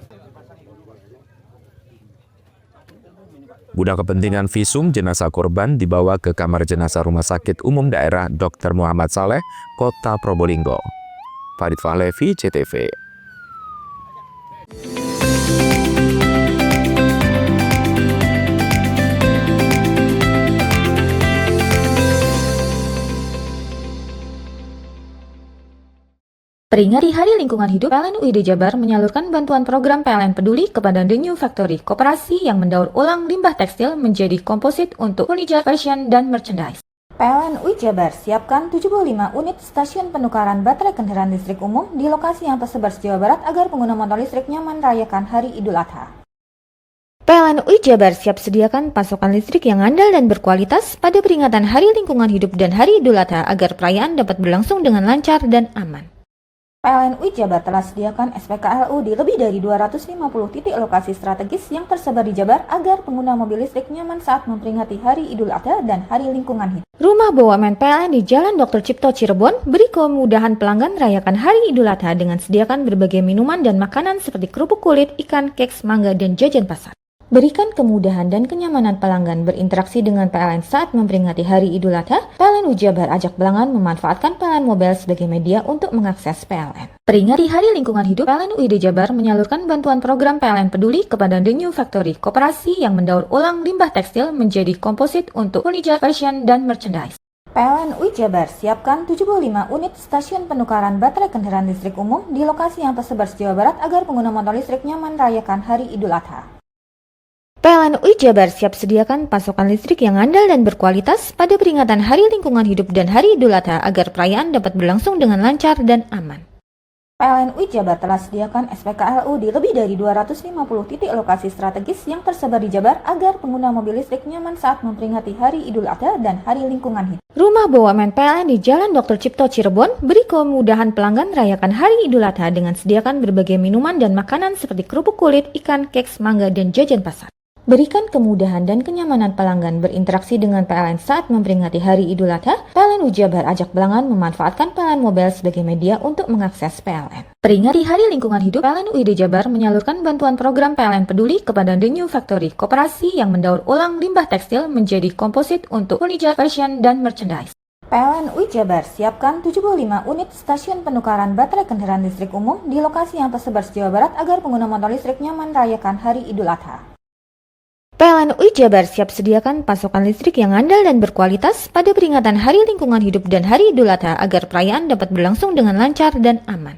Guna kepentingan visum, jenazah korban dibawa ke kamar jenazah Rumah Sakit Umum Daerah Dr. Muhammad Saleh, Kota Probolinggo. Farid Fahlevi, CTV. Peringati Hari Lingkungan Hidup, PLN UID Jabar menyalurkan bantuan program PLN Peduli kepada The New Factory, koperasi yang mendaur ulang limbah tekstil menjadi komposit untuk furniture, fashion, dan merchandise. PLN UI Jabar siapkan 75 unit stasiun penukaran baterai kendaraan listrik umum di lokasi yang tersebar se Jawa Barat agar pengguna motor listrik nyaman merayakan Hari Idul Adha. PLN UI Jabar siap sediakan pasokan listrik yang andal dan berkualitas pada peringatan Hari Lingkungan Hidup dan Hari Idul Adha agar perayaan dapat berlangsung dengan lancar dan aman. PLN UI Jabar telah sediakan SPKLU di lebih dari 250 titik lokasi strategis yang tersebar di Jabar agar pengguna mobil listrik nyaman saat memperingati Hari Idul Adha dan Hari Lingkungan Hidup. Rumah BUMN PLN di Jalan Dr. Cipto Cirebon beri kemudahan pelanggan merayakan Hari Idul Adha dengan sediakan berbagai minuman dan makanan seperti kerupuk kulit, ikan, keks, mangga, dan jajan pasar. Berikan kemudahan dan kenyamanan pelanggan berinteraksi dengan PLN saat memperingati Hari Idul Adha. PLN UI Jabar ajak pelanggan memanfaatkan PLN Mobile sebagai media untuk mengakses PLN. Peringati Hari Lingkungan Hidup, PLN UID Jabar menyalurkan bantuan program PLN Peduli kepada The New Factory, koperasi yang mendaur ulang limbah tekstil menjadi komposit untuk furniture, fashion, dan merchandise. PLN UI Jabar siapkan 75 unit stasiun penukaran baterai kendaraan listrik umum di lokasi yang tersebar se Jawa Barat agar pengguna motor listrik nyaman merayakan Hari Idul Adha. PLN UI Jabar siap sediakan pasokan listrik yang andal dan berkualitas pada peringatan Hari Lingkungan Hidup dan Hari Idul Adha agar perayaan dapat berlangsung dengan lancar dan aman. PLN UI Jabar telah sediakan SPKLU di lebih dari 250 titik lokasi strategis yang tersebar di Jabar agar pengguna mobil listrik nyaman saat memperingati Hari Idul Adha dan Hari Lingkungan Hidup. Rumah BUMN PLN di Jalan Dr. Cipto Cirebon beri kemudahan pelanggan merayakan Hari Idul Adha dengan sediakan berbagai minuman dan makanan seperti kerupuk kulit, ikan, keks, mangga, dan jajan pasar. Berikan kemudahan dan kenyamanan pelanggan berinteraksi dengan PLN saat memperingati Hari Idul Adha. PLN UI Jabar ajak pelanggan memanfaatkan PLN Mobile sebagai media untuk mengakses PLN. Peringati Hari Lingkungan Hidup, PLN UID Jabar menyalurkan bantuan program PLN Peduli kepada The New Factory, koperasi yang mendaur ulang limbah tekstil menjadi komposit untuk furniture, fashion, dan merchandise. PLN UI Jabar siapkan 75 unit stasiun penukaran baterai kendaraan listrik umum di lokasi yang tersebar se Jawa Barat agar pengguna motor listrik nyaman merayakan Hari Idul Adha. PLN UI Jabar siap sediakan pasokan listrik yang andal dan berkualitas pada peringatan Hari Lingkungan Hidup dan Hari Idul Adha agar perayaan dapat berlangsung dengan lancar dan aman.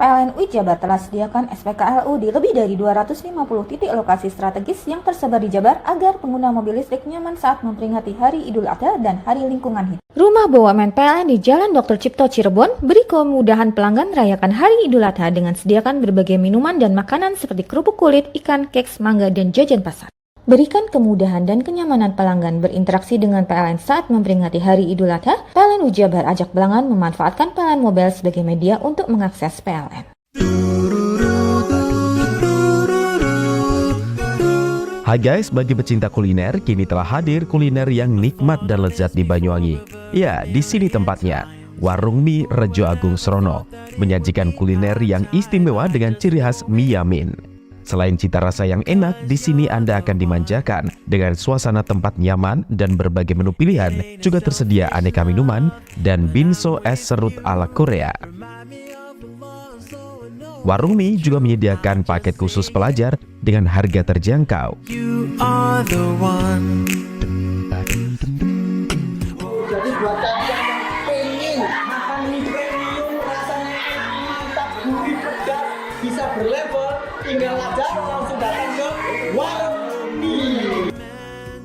PLN UI Jabar telah sediakan SPKLU di lebih dari 250 titik lokasi strategis yang tersebar di Jabar agar pengguna mobil listrik nyaman saat memperingati Hari Idul Adha dan Hari Lingkungan Hidup. Rumah BUMN PLN di Jalan Dr. Cipto Cirebon beri kemudahan pelanggan merayakan Hari Idul Adha dengan sediakan berbagai minuman dan makanan seperti kerupuk kulit, ikan, keks, mangga, dan jajan pasar. Berikan kemudahan dan kenyamanan pelanggan berinteraksi dengan PLN saat memperingati Hari Idul Adha. PLN UI Jabar ajak pelanggan memanfaatkan PLN Mobile sebagai media untuk mengakses PLN. Hai guys, bagi pecinta kuliner, kini telah hadir kuliner yang nikmat dan lezat di Banyuwangi. Ya, di sini tempatnya. Warung Mie Rejo Agung Srono menyajikan kuliner yang istimewa dengan ciri khas mie yamin. Selain cita rasa yang enak, di sini Anda akan dimanjakan dengan suasana tempat nyaman dan berbagai menu pilihan. Juga tersedia aneka minuman dan binso es serut ala Korea. Warung Mie juga menyediakan paket khusus pelajar dengan harga terjangkau. Jadi buat kalian yang pengen makan mie premium rasanya mantap, gurih, pedas, bisa berlevel, tinggal aja langsung datang ke Warung Mie.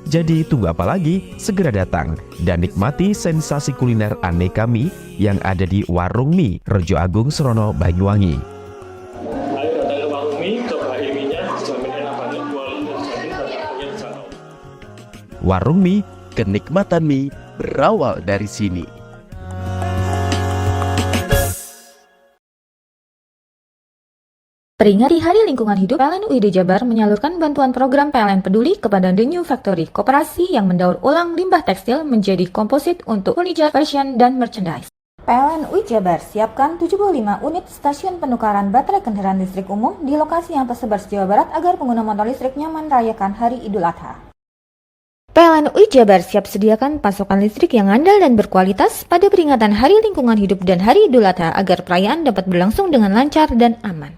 Jadi tunggu apa lagi? Segera datang dan nikmati sensasi kuliner aneka mie yang ada di Warung Mie Rejo Agung Srono, Banyuwangi. Ayo datang ke Warung Mie, cobain mie-nya, dijamin enak banget, kualitas jamin harganya terjangkau. Warung Mie, kenikmatan mie berawal dari sini. Peringati Hari Lingkungan Hidup, PLN UID Jabar menyalurkan bantuan program PLN Peduli kepada The New Factory, koperasi yang mendaur ulang limbah tekstil menjadi komposit untuk furniture, fashion, dan merchandise. PLN UI Jabar siapkan 75 unit stasiun penukaran baterai kendaraan listrik umum di lokasi yang tersebar se Jawa Barat agar pengguna motor listrik nyaman merayakan Hari Idul Adha. PLN UI Jabar siap sediakan pasokan listrik yang andal dan berkualitas pada peringatan Hari Lingkungan Hidup dan Hari Idul Adha agar perayaan dapat berlangsung dengan lancar dan aman.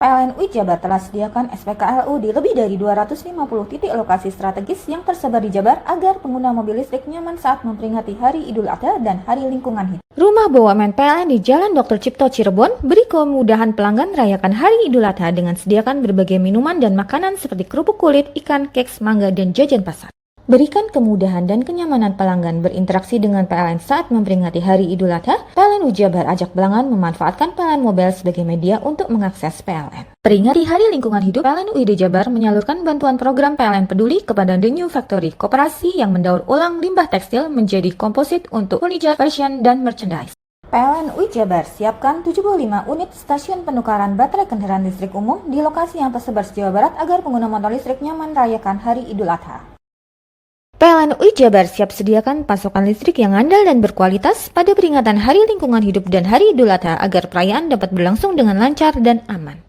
PLN UI Jabar telah sediakan SPKLU di lebih dari 250 titik lokasi strategis yang tersebar di Jabar agar pengguna mobil listrik nyaman saat memperingati Hari Idul Adha dan Hari Lingkungan Hidup. Rumah BUMN PLN di Jalan Dr. Cipto Cirebon beri kemudahan pelanggan merayakan Hari Idul Adha dengan sediakan berbagai minuman dan makanan seperti kerupuk kulit, ikan, keks, mangga, dan jajan pasar. Berikan kemudahan dan kenyamanan pelanggan berinteraksi dengan PLN saat memperingati Hari Idul Adha. PLN UI Jabar ajak pelanggan memanfaatkan PLN Mobile sebagai media untuk mengakses PLN. Peringati Hari Lingkungan Hidup, PLN UID Jabar menyalurkan bantuan program PLN Peduli kepada The New Factory, koperasi yang mendaur ulang limbah tekstil menjadi komposit untuk furniture, fashion, dan merchandise. PLN UI Jabar siapkan 75 unit stasiun penukaran baterai kendaraan listrik umum di lokasi yang tersebar di Jawa Barat agar pengguna motor listrik nyaman merayakan Hari Idul Adha. PLN UI Jabar siap sediakan pasokan listrik yang andal dan berkualitas pada peringatan Hari Lingkungan Hidup dan Hari Idul Adha agar perayaan dapat berlangsung dengan lancar dan aman.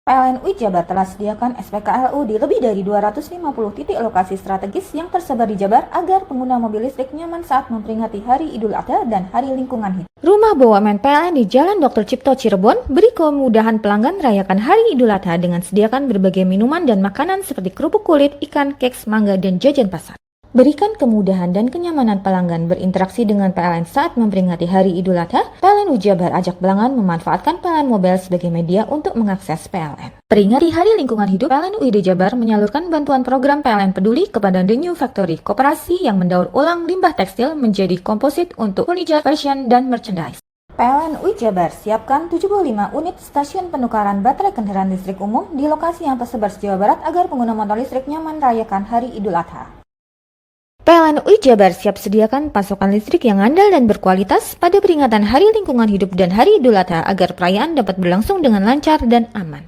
PLN UI Jabar telah sediakan SPKLU di lebih dari 250 titik lokasi strategis yang tersebar di Jabar agar pengguna mobil listrik nyaman saat memperingati Hari Idul Adha dan Hari Lingkungan Hidup. Rumah BUMN PLN di Jalan Dr. Cipto Cirebon beri kemudahan pelanggan merayakan Hari Idul Adha dengan sediakan berbagai minuman dan makanan seperti kerupuk kulit, ikan, keks, mangga, dan jajan pasar. Berikan kemudahan dan kenyamanan pelanggan berinteraksi dengan PLN saat memperingati Hari Idul Adha. PLN UI Jabar ajak pelanggan memanfaatkan PLN Mobile sebagai media untuk mengakses PLN. Peringati Hari Lingkungan Hidup, PLN UID Jabar menyalurkan bantuan program PLN Peduli kepada The New Factory, koperasi yang mendaur ulang limbah tekstil menjadi komposit untuk furniture, fashion, dan merchandise. PLN UI Jabar siapkan 75 unit stasiun penukaran baterai kendaraan listrik umum di lokasi yang tersebar di Jawa Barat agar pengguna motor listrik nyaman merayakan Hari Idul Adha. PLN UI Jabar siap sediakan pasokan listrik yang andal dan berkualitas pada peringatan Hari Lingkungan Hidup dan Hari Idul Adha agar perayaan dapat berlangsung dengan lancar dan aman.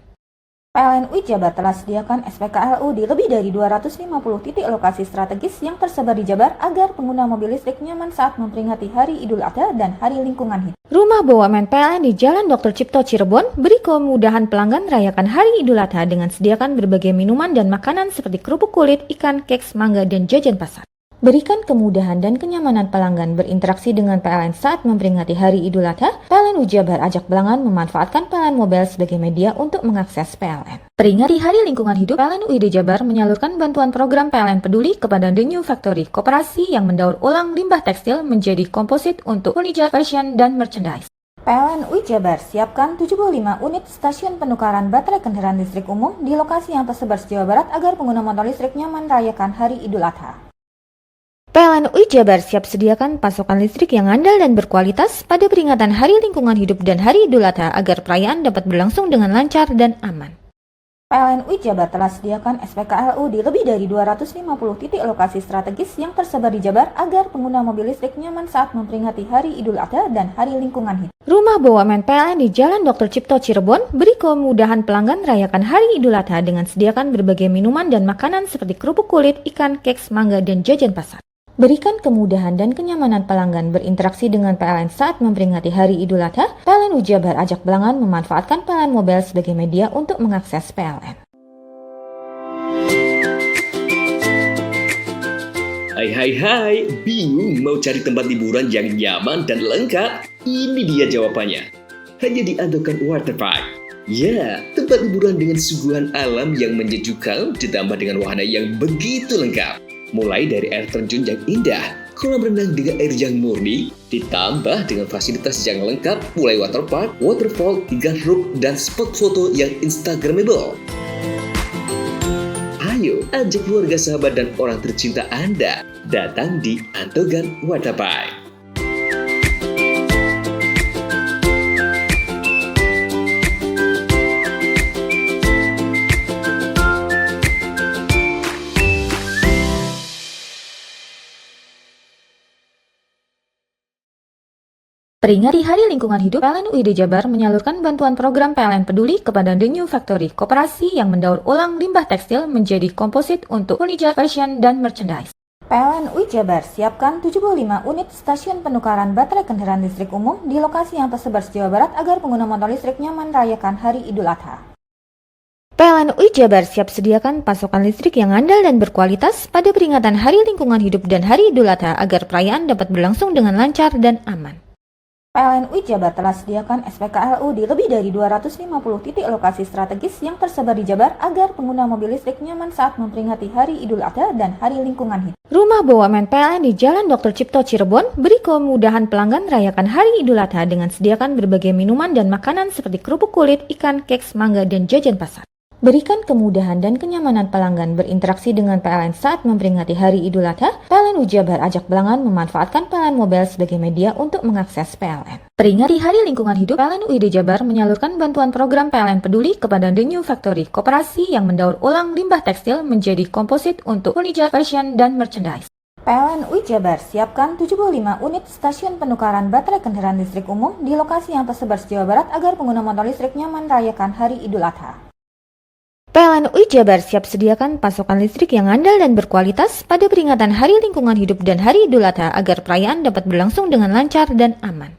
PLN UI Jabar telah sediakan SPKLU di lebih dari 250 titik lokasi strategis yang tersebar di Jabar agar pengguna mobil listrik nyaman saat memperingati Hari Idul Adha dan Hari Lingkungan Hidup. Rumah BUMN PLN di Jalan Dr. Cipto Cirebon beri kemudahan pelanggan merayakan Hari Idul Adha dengan sediakan berbagai minuman dan makanan seperti kerupuk kulit, ikan, keks, mangga, dan jajan pasar. Berikan kemudahan dan kenyamanan pelanggan berinteraksi dengan PLN saat memperingati Hari Idul Adha. PLN UI Jabar ajak pelanggan memanfaatkan PLN Mobile sebagai media untuk mengakses PLN. Peringati Hari Lingkungan Hidup, PLN UID Jabar menyalurkan bantuan program PLN Peduli kepada The New Factory, koperasi yang mendaur ulang limbah tekstil menjadi komposit untuk furniture, fashion, dan merchandise. PLN UI Jabar siapkan 75 unit stasiun penukaran baterai kendaraan listrik umum di lokasi yang tersebar di Jawa Barat agar pengguna motor listrik nyaman merayakan Hari Idul Adha. PLN UI Jabar siap sediakan pasokan listrik yang andal dan berkualitas pada peringatan Hari Lingkungan Hidup dan Hari Idul Adha agar perayaan dapat berlangsung dengan lancar dan aman. PLN UI Jabar telah sediakan SPKLU di lebih dari 250 titik lokasi strategis yang tersebar di Jabar agar pengguna mobil listrik nyaman saat memperingati Hari Idul Adha dan Hari Lingkungan Hidup. Rumah BUMN PLN di Jalan Dr. Cipto Cirebon beri kemudahan pelanggan merayakan Hari Idul Adha dengan sediakan berbagai minuman dan makanan seperti kerupuk kulit, ikan, keks, mangga, dan jajan pasar. Berikan kemudahan dan kenyamanan pelanggan berinteraksi dengan PLN saat memperingati Hari Idul Adha. PLN UI Jabar ajak pelanggan memanfaatkan PLN Mobile sebagai media untuk mengakses PLN. Hai, bingung mau cari tempat liburan yang nyaman dan lengkap? Ini dia jawabannya. Hanya di Andokan Waterpark. Ya, tempat liburan dengan suguhan alam yang menyejukkan ditambah dengan wahana yang begitu lengkap. Mulai dari air terjun yang indah, kolam renang dengan air yang murni, ditambah dengan fasilitas yang lengkap mulai waterpark, waterfall, hingga roof dan spot foto yang instagramable. Ayo, ajak keluarga, sahabat, dan orang tercinta Anda datang di Andokan Waterpark. Peringati Hari Lingkungan Hidup, PLN UID Jabar menyalurkan bantuan program PLN Peduli kepada The New Factory, koperasi yang mendaur ulang limbah tekstil menjadi komposit untuk furniture, fashion, dan merchandise. PLN UI Jabar siapkan 75 unit stasiun penukaran baterai kendaraan listrik umum di lokasi yang tersebar di Jawa Barat agar pengguna motor listrik nyaman merayakan Hari Idul Adha. PLN UI Jabar siap sediakan pasokan listrik yang andal dan berkualitas pada peringatan Hari Lingkungan Hidup dan Hari Idul Adha agar perayaan dapat berlangsung dengan lancar dan aman. PLN UI Jabar telah sediakan SPKLU di lebih dari 250 titik lokasi strategis yang tersebar di Jabar agar pengguna mobil listrik nyaman saat memperingati Hari Idul Adha dan Hari Lingkungan Hidup. Rumah BUMN PLN di Jalan Dr. Cipto Cirebon beri kemudahan pelanggan rayakan Hari Idul Adha dengan sediakan berbagai minuman dan makanan seperti kerupuk kulit, ikan, keks, mangga, dan jajan pasar. Berikan kemudahan dan kenyamanan pelanggan berinteraksi dengan PLN saat memperingati Hari Idul Adha. PLN UI Jabar ajak pelanggan memanfaatkan PLN Mobile sebagai media untuk mengakses PLN. Peringati Hari Lingkungan Hidup, PLN UID Jabar menyalurkan bantuan program PLN Peduli kepada The New Factory, koperasi yang mendaur ulang limbah tekstil menjadi komposit untuk furniture, fashion, dan merchandise. PLN UI Jabar siapkan 75 unit stasiun penukaran baterai kendaraan listrik umum di lokasi yang tersebar di Jawa Barat agar pengguna motor listrik nyaman rayakan Hari Idul Adha. PLN UI Jabar siap sediakan pasokan listrik yang andal dan berkualitas pada peringatan Hari Lingkungan Hidup dan Hari Idul Adha agar perayaan dapat berlangsung dengan lancar dan aman.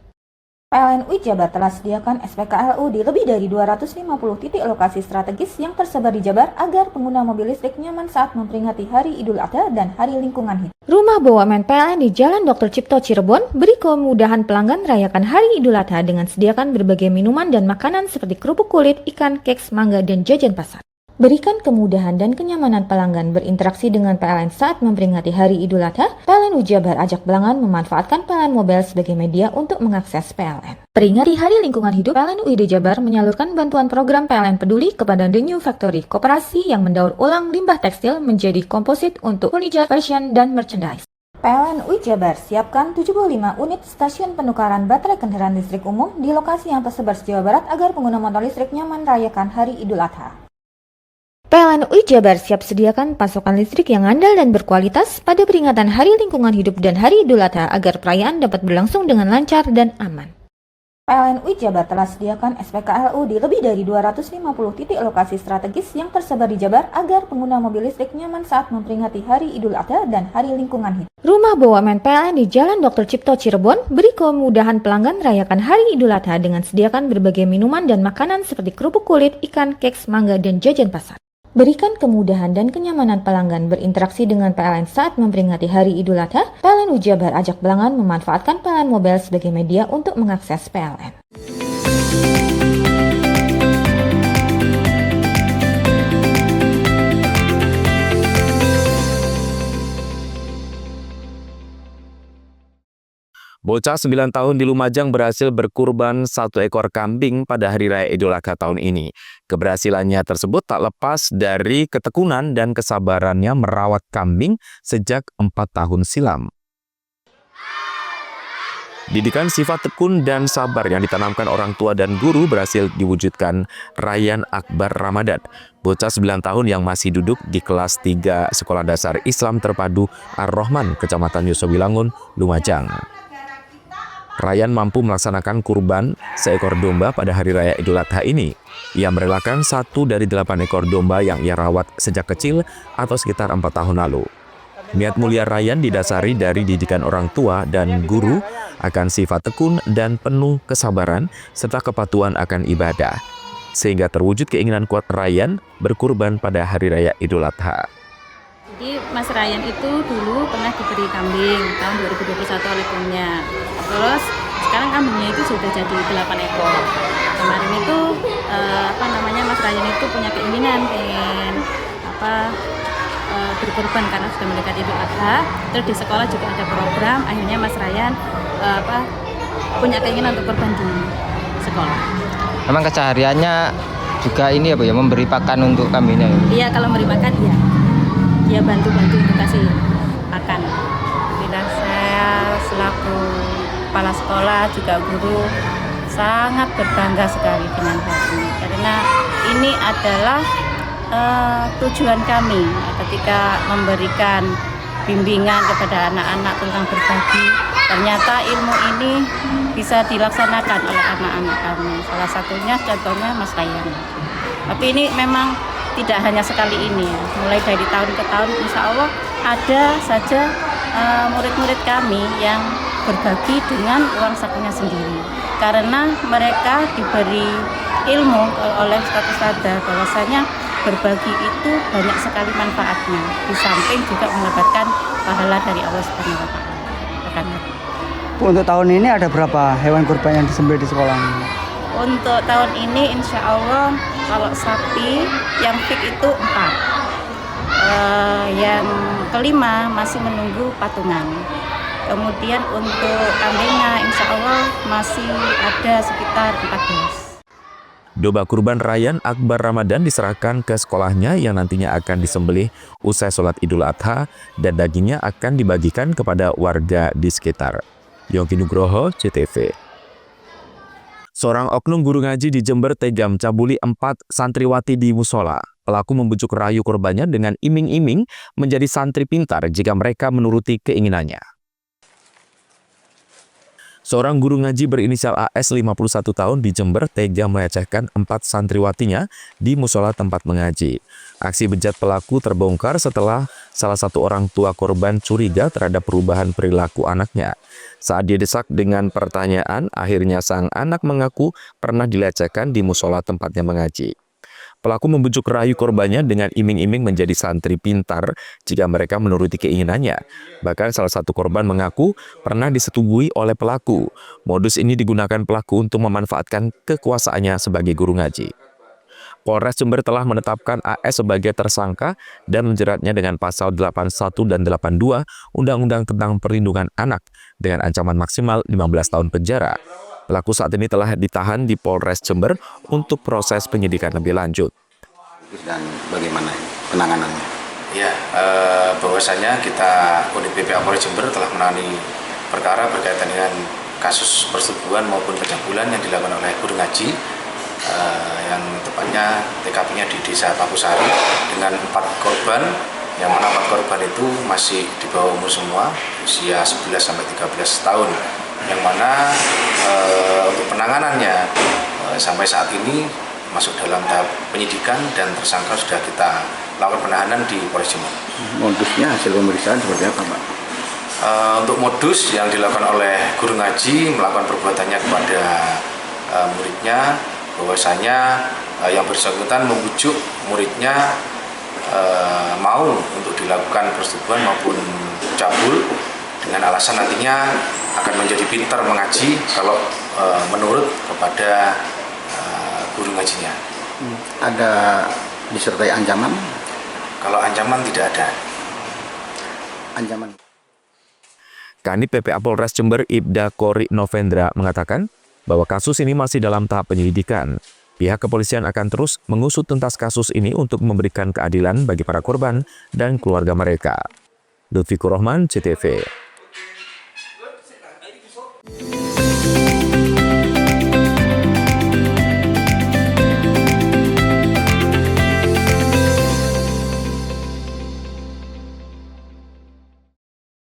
PLN UI Jabar telah sediakan SPKLU di lebih dari 250 titik lokasi strategis yang tersebar di Jabar agar pengguna mobil listrik nyaman saat memperingati Hari Idul Adha dan Hari Lingkungan Hidup. Rumah BUMN PLN di Jalan Dr. Cipto Cirebon beri kemudahan pelanggan rayakan Hari Idul Adha dengan sediakan berbagai minuman dan makanan seperti kerupuk kulit, ikan, keks, mangga, dan jajan pasar. Berikan kemudahan dan kenyamanan pelanggan berinteraksi dengan PLN saat memperingati Hari Idul Adha. PLN UI Jabar ajak pelanggan memanfaatkan PLN Mobile sebagai media untuk mengakses PLN. Peringati Hari Lingkungan Hidup, PLN UID Jabar menyalurkan bantuan program PLN Peduli kepada The New Factory, koperasi yang mendaur ulang limbah tekstil menjadi komposit untuk furniture, fashion, dan merchandise. PLN UI Jabar siapkan 75 unit stasiun penukaran baterai kendaraan listrik umum di lokasi yang tersebar di Jawa Barat agar pengguna motor listrik nyaman rayakan Hari Idul Adha. PLN UI Jabar siap sediakan pasokan listrik yang andal dan berkualitas pada peringatan Hari Lingkungan Hidup dan Hari Idul Adha agar perayaan dapat berlangsung dengan lancar dan aman. PLN UI Jabar telah sediakan SPKLU di lebih dari 250 titik lokasi strategis yang tersebar di Jabar agar pengguna mobil listrik nyaman saat memperingati Hari Idul Adha dan Hari Lingkungan Hidup. Rumah BUMN PLN di Jalan Dr. Cipto Cirebon beri kemudahan pelanggan rayakan Hari Idul Adha dengan sediakan berbagai minuman dan makanan seperti kerupuk kulit, ikan, keks, mangga, dan jajan pasar. Berikan kemudahan dan kenyamanan pelanggan berinteraksi dengan PLN saat memperingati Hari Idul Adha. PLN UI Jabar ajak pelanggan memanfaatkan PLN Mobile sebagai media untuk mengakses PLN. Bocah 9 tahun di Lumajang berhasil berkurban 1 ekor kambing pada Hari Raya Idul Adha tahun ini. Keberhasilannya tersebut tak lepas dari ketekunan dan kesabarannya merawat kambing sejak 4 tahun silam. Didikan sifat tekun dan sabar yang ditanamkan orang tua dan guru berhasil diwujudkan Ryan Akbar Ramadan, bocah 9 tahun yang masih duduk di kelas 3 Sekolah Dasar Islam Terpadu Ar-Rahman, Kecamatan Yosowilangun, Lumajang. Ryan mampu melaksanakan kurban seekor domba pada Hari Raya Idul Adha ini. Ia merelakan 1 dari 8 ekor domba yang ia rawat sejak kecil atau sekitar 4 tahun lalu. Niat mulia Ryan didasari dari didikan orang tua dan guru akan sifat tekun dan penuh kesabaran serta kepatuhan akan ibadah, sehingga terwujud keinginan kuat Ryan berkurban pada Hari Raya Idul Adha. Jadi Mas Ryan itu dulu pernah diberi kambing tahun 2021 oleh ibunya. Terus sekarang kambingnya itu sudah jadi 8 ekor. Kemarin itu Mas Ryan itu punya keinginan pengen berkorban karena sudah mendekati Idul Adha. Terus di sekolah juga ada program, akhirnya Mas Ryan punya keinginan untuk korban di sekolah. Memang kesehariannya juga ini ya memberi pakan untuk kambingnya? Iya, kalau memberi pakan iya. Dia bantu-bantu untuk kasih pakan. Dan saya selaku kepala sekolah juga guru sangat berbangga sekali dengan hal ini karena ini adalah tujuan kami ketika memberikan bimbingan kepada anak-anak tentang berbagi. Ternyata ilmu ini bisa dilaksanakan oleh anak-anak kami. Salah satunya contohnya Mas Ryan. Tapi ini memang tidak hanya sekali ini, mulai dari tahun ke tahun insya Allah ada saja murid-murid kami yang berbagi dengan uang sakunya sendiri karena mereka diberi ilmu oleh Ustadz bahwasanya berbagi itu banyak sekali manfaatnya. Di samping juga mendapatkan pahala dari Allah Subhanahu wa Ta'ala. Bu, untuk tahun ini ada berapa hewan kurban yang disembelih di sekolah ini? Untuk tahun ini insya Allah kalau sapi yang fix itu 4. Yang kelima masih menunggu patungan. Kemudian untuk kambingnya insya Allah masih ada sekitar 14. Domba kurban Rayyan Akbar Ramadan diserahkan ke sekolahnya yang nantinya akan disembelih usai sholat Idul Adha dan dagingnya akan dibagikan kepada warga di sekitar. Yongki Nugroho, CTV. Seorang oknum guru ngaji di Jember tega mencabuli 4 santriwati di musola. Pelaku membujuk rayu korbannya dengan iming-iming menjadi santri pintar jika mereka menuruti keinginannya. Seorang guru ngaji berinisial AS 51 tahun di Jember tega melecehkan 4 santriwatinya di musola tempat mengaji. Aksi bejat pelaku terbongkar setelah salah satu orang tua korban curiga terhadap perubahan perilaku anaknya. Saat didesak dengan pertanyaan, akhirnya sang anak mengaku pernah dilecehkan di musola tempatnya mengaji. Pelaku membujuk rayu korbannya dengan iming-iming menjadi santri pintar jika mereka menuruti keinginannya. Bahkan salah satu korban mengaku pernah disetujui oleh pelaku. Modus ini digunakan pelaku untuk memanfaatkan kekuasaannya sebagai guru ngaji. Polres Jember telah menetapkan AS sebagai tersangka dan menjeratnya dengan pasal 81 dan 82 Undang-Undang tentang Perlindungan Anak dengan ancaman maksimal 15 tahun penjara. Pelaku saat ini telah ditahan di Polres Jember untuk proses penyidikan lebih lanjut. Dan bagaimana penanganannya? Ya, bahwasanya kita unit PPA Polres Jember telah menangani perkara berkaitan dengan kasus persetubuhan maupun pencabulan yang dilakukan oleh guru ngaji yang tepatnya TKP-nya di Desa Pakusari dengan 4 korban, yang mana 4 korban itu masih di bawah umur semua, usia 11 sampai 13 tahun. Yang mana untuk penanganannya sampai saat ini masuk dalam tahap penyidikan dan tersangka sudah kita lakukan penahanan di Polres Jember. Modusnya hasil pemeriksaan seperti apa, Pak? Untuk modus yang dilakukan oleh guru ngaji melakukan perbuatannya kepada muridnya, bahwasanya yang bersangkutan membujuk muridnya mau untuk dilakukan persetubuhan maupun cabul dengan alasan nantinya akan menjadi pintar mengaji kalau menurut kepada guru ngajinya. Ada disertai ancaman? Kalau ancaman tidak ada. Ancaman. Kanit PPA Polres Jember Ibda Kori Novendra mengatakan bahwa kasus ini masih dalam tahap penyelidikan. Pihak kepolisian akan terus mengusut tuntas kasus ini untuk memberikan keadilan bagi para korban dan keluarga mereka. Lutfikur Rahman, CTV.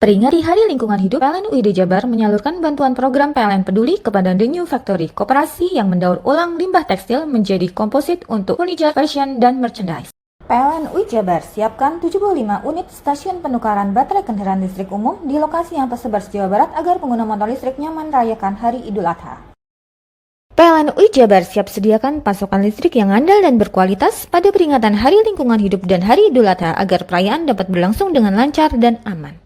Peringati Hari Lingkungan Hidup, PLN UID Jabar menyalurkan bantuan program PLN Peduli kepada The New Factory, koperasi yang mendaur ulang limbah tekstil menjadi komposit untuk furniture, fashion, dan merchandise. PLN UID Jabar siapkan 75 unit stasiun penukaran baterai kendaraan listrik umum di lokasi yang tersebar di Jawa Barat agar pengguna motor listrik nyaman merayakan Hari Idul Adha. PLN UID Jabar siap sediakan pasokan listrik yang andal dan berkualitas pada peringatan Hari Lingkungan Hidup dan Hari Idul Adha agar perayaan dapat berlangsung dengan lancar dan aman.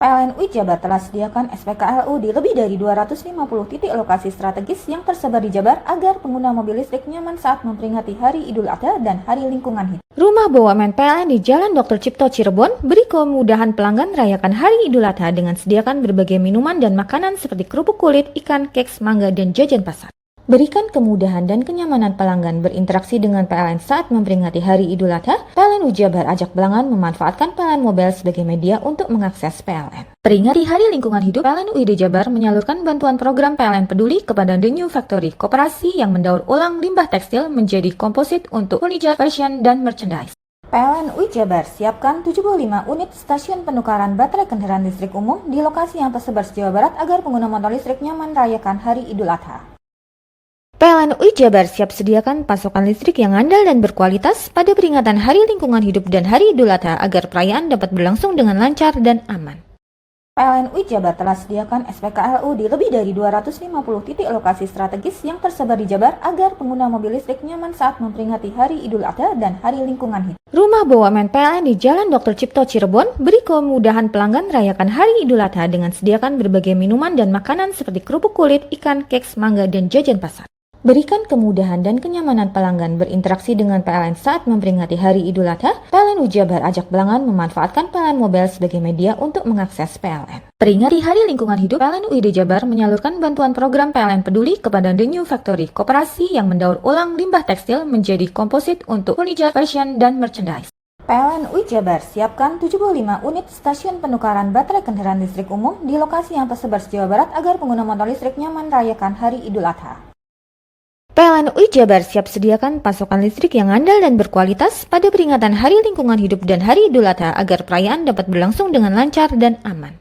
PLN UID Jabar telah sediakan SPKLU di lebih dari 250 titik lokasi strategis yang tersebar di Jabar agar pengguna mobil listrik nyaman saat memperingati Hari Idul Adha dan Hari Lingkungan Hidup. Rumah BUMN PLN di Jalan Dr. Cipto Cirebon beri kemudahan pelanggan merayakan Hari Idul Adha dengan sediakan berbagai minuman dan makanan seperti kerupuk kulit, ikan, keks, mangga, dan jajan pasar. Berikan kemudahan dan kenyamanan pelanggan berinteraksi dengan PLN saat memperingati Hari Idul Adha. PLN UID Jabar ajak pelanggan memanfaatkan PLN Mobile sebagai media untuk mengakses PLN. Peringati Hari Lingkungan Hidup, PLN UID Jabar menyalurkan bantuan program PLN Peduli kepada The New Factory, koperasi yang mendaur ulang limbah tekstil menjadi komposit untuk furniture, fashion, dan merchandise. PLN UID Jabar siapkan 75 unit stasiun penukaran baterai kendaraan listrik umum di lokasi yang tersebar di Jawa Barat agar pengguna motor listrik nyaman merayakan Hari Idul Adha. PLN UID Jabar siap sediakan pasokan listrik yang andal dan berkualitas pada peringatan Hari Lingkungan Hidup dan Hari Idul Adha agar perayaan dapat berlangsung dengan lancar dan aman. PLN UI Jabar telah sediakan SPKLU di lebih dari 250 titik lokasi strategis yang tersebar di Jabar agar pengguna mobil listrik nyaman saat memperingati Hari Idul Adha dan Hari Lingkungan Hidup. Rumah BUMN PLN di Jalan Dr. Cipto Cirebon beri kemudahan pelanggan rayakan Hari Idul Adha dengan sediakan berbagai minuman dan makanan seperti kerupuk kulit, ikan, keks, mangga, dan jajan pasar. Berikan kemudahan dan kenyamanan pelanggan berinteraksi dengan PLN saat memperingati Hari Idul Adha. PLN UI Jabar ajak pelanggan memanfaatkan PLN Mobile sebagai media untuk mengakses PLN. Peringati Hari Lingkungan Hidup, PLN UID Jabar menyalurkan bantuan program PLN Peduli kepada The New Factory, koperasi yang mendaur ulang limbah tekstil menjadi komposit untuk furniture, fashion, dan merchandise. PLN UI Jabar siapkan 75 unit stasiun penukaran baterai kendaraan listrik umum di lokasi yang tersebar di Jawa Barat agar pengguna motor listrik nyaman rayakan Hari Idul Adha. PLN UI Jabar siap sediakan pasokan listrik yang andal dan berkualitas pada peringatan Hari Lingkungan Hidup dan Hari Idul Adha agar perayaan dapat berlangsung dengan lancar dan aman.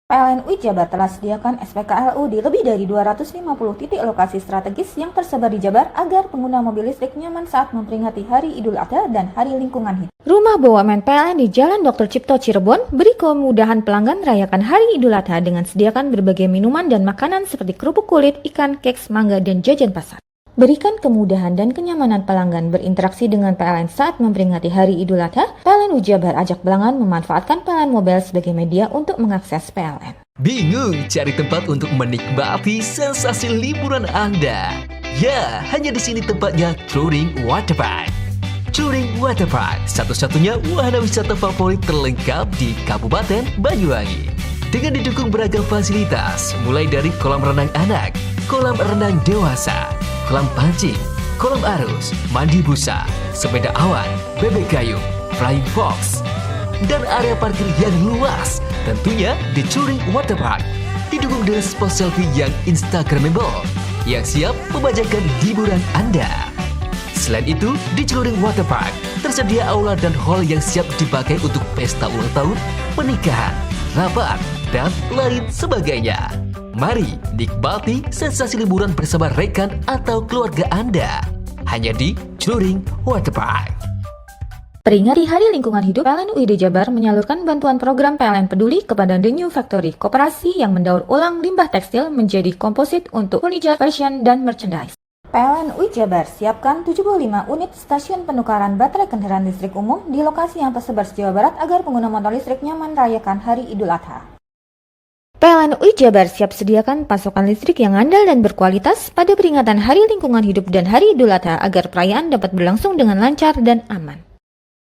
PLN UI Jabar telah sediakan SPKLU di lebih dari 250 titik lokasi strategis yang tersebar di Jabar agar pengguna mobil listrik nyaman saat memperingati Hari Idul Adha dan Hari Lingkungan Hidup. Rumah BUMN PLN di Jalan Dr. Cipto Cirebon beri kemudahan pelanggan rayakan Hari Idul Adha dengan sediakan berbagai minuman dan makanan seperti kerupuk kulit, ikan, keks, mangga, dan jajan pasar. Berikan kemudahan dan kenyamanan pelanggan berinteraksi dengan PLN saat memperingati Hari Idul Adha. PLN UI Jabar ajak pelanggan memanfaatkan PLN Mobile sebagai media untuk mengakses PLN. Bingung cari tempat untuk menikmati sensasi liburan Anda? Ya, hanya di sini tempatnya Touring Waterpark. Touring Waterpark, satu-satunya wahana wisata favorit terlengkap di Kabupaten Banyuwangi. Dengan didukung beragam fasilitas, mulai dari kolam renang anak, kolam renang dewasa, kolam pancing, kolam arus, mandi busa, sepeda awan, bebek kayu, flying fox, dan area parkir yang luas. Tentunya di Touring Waterpark didukung dengan spot selfie yang instagramable yang siap membajakan hiburan Anda. Selain itu, di Touring Waterpark tersedia aula dan hall yang siap dipakai untuk pesta ulang tahun, pernikahan, rapat, dan lain sebagainya. Mari nikmati sensasi liburan bersama rekan atau keluarga Anda. Hanya di Touring Waterpark. Peringati Hari Lingkungan Hidup, PLN UID Jabar menyalurkan bantuan program PLN Peduli kepada The New Factory, koperasi yang mendaur ulang limbah tekstil menjadi komposit untuk furniture, fashion, dan merchandise. PLN UI Jabar siapkan 75 unit stasiun penukaran baterai kendaraan listrik umum di lokasi yang tersebar di Jawa Barat agar pengguna motor listrik nyaman rayakan Hari Idul Adha. PLN UI Jabar siap sediakan pasokan listrik yang andal dan berkualitas pada peringatan Hari Lingkungan Hidup dan Hari Idul Adha agar perayaan dapat berlangsung dengan lancar dan aman.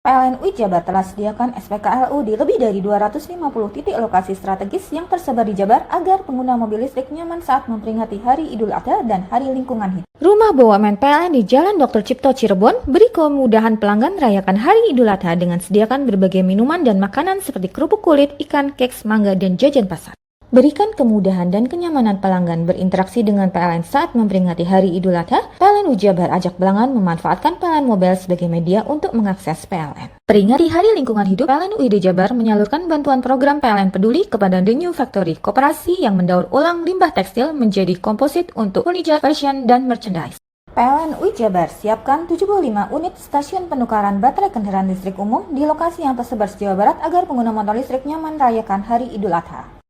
PLN UI Jabar telah sediakan SPKLU di lebih dari 250 titik lokasi strategis yang tersebar di Jabar agar pengguna mobil listrik nyaman saat memperingati Hari Idul Adha dan Hari Lingkungan Hidup. Rumah BUMN PLN di Jalan Dr. Cipto Cirebon beri kemudahan pelanggan rayakan Hari Idul Adha dengan sediakan berbagai minuman dan makanan seperti kerupuk kulit, ikan, keks, mangga, dan jajan pasar. Berikan kemudahan dan kenyamanan pelanggan berinteraksi dengan PLN saat memperingati Hari Idul Adha. PLN UI Jabar ajak pelanggan memanfaatkan PLN Mobile sebagai media untuk mengakses PLN. Peringati Hari Lingkungan Hidup, PLN UID Jabar menyalurkan bantuan program PLN Peduli kepada The New Factory, koperasi yang mendaur ulang limbah tekstil menjadi komposit untuk furniture, fashion, dan merchandise. PLN UI Jabar siapkan 75 unit stasiun penukaran baterai kendaraan listrik umum di lokasi yang tersebar di Jawa Barat agar pengguna motor listrik nyaman rayakan Hari Idul Adha.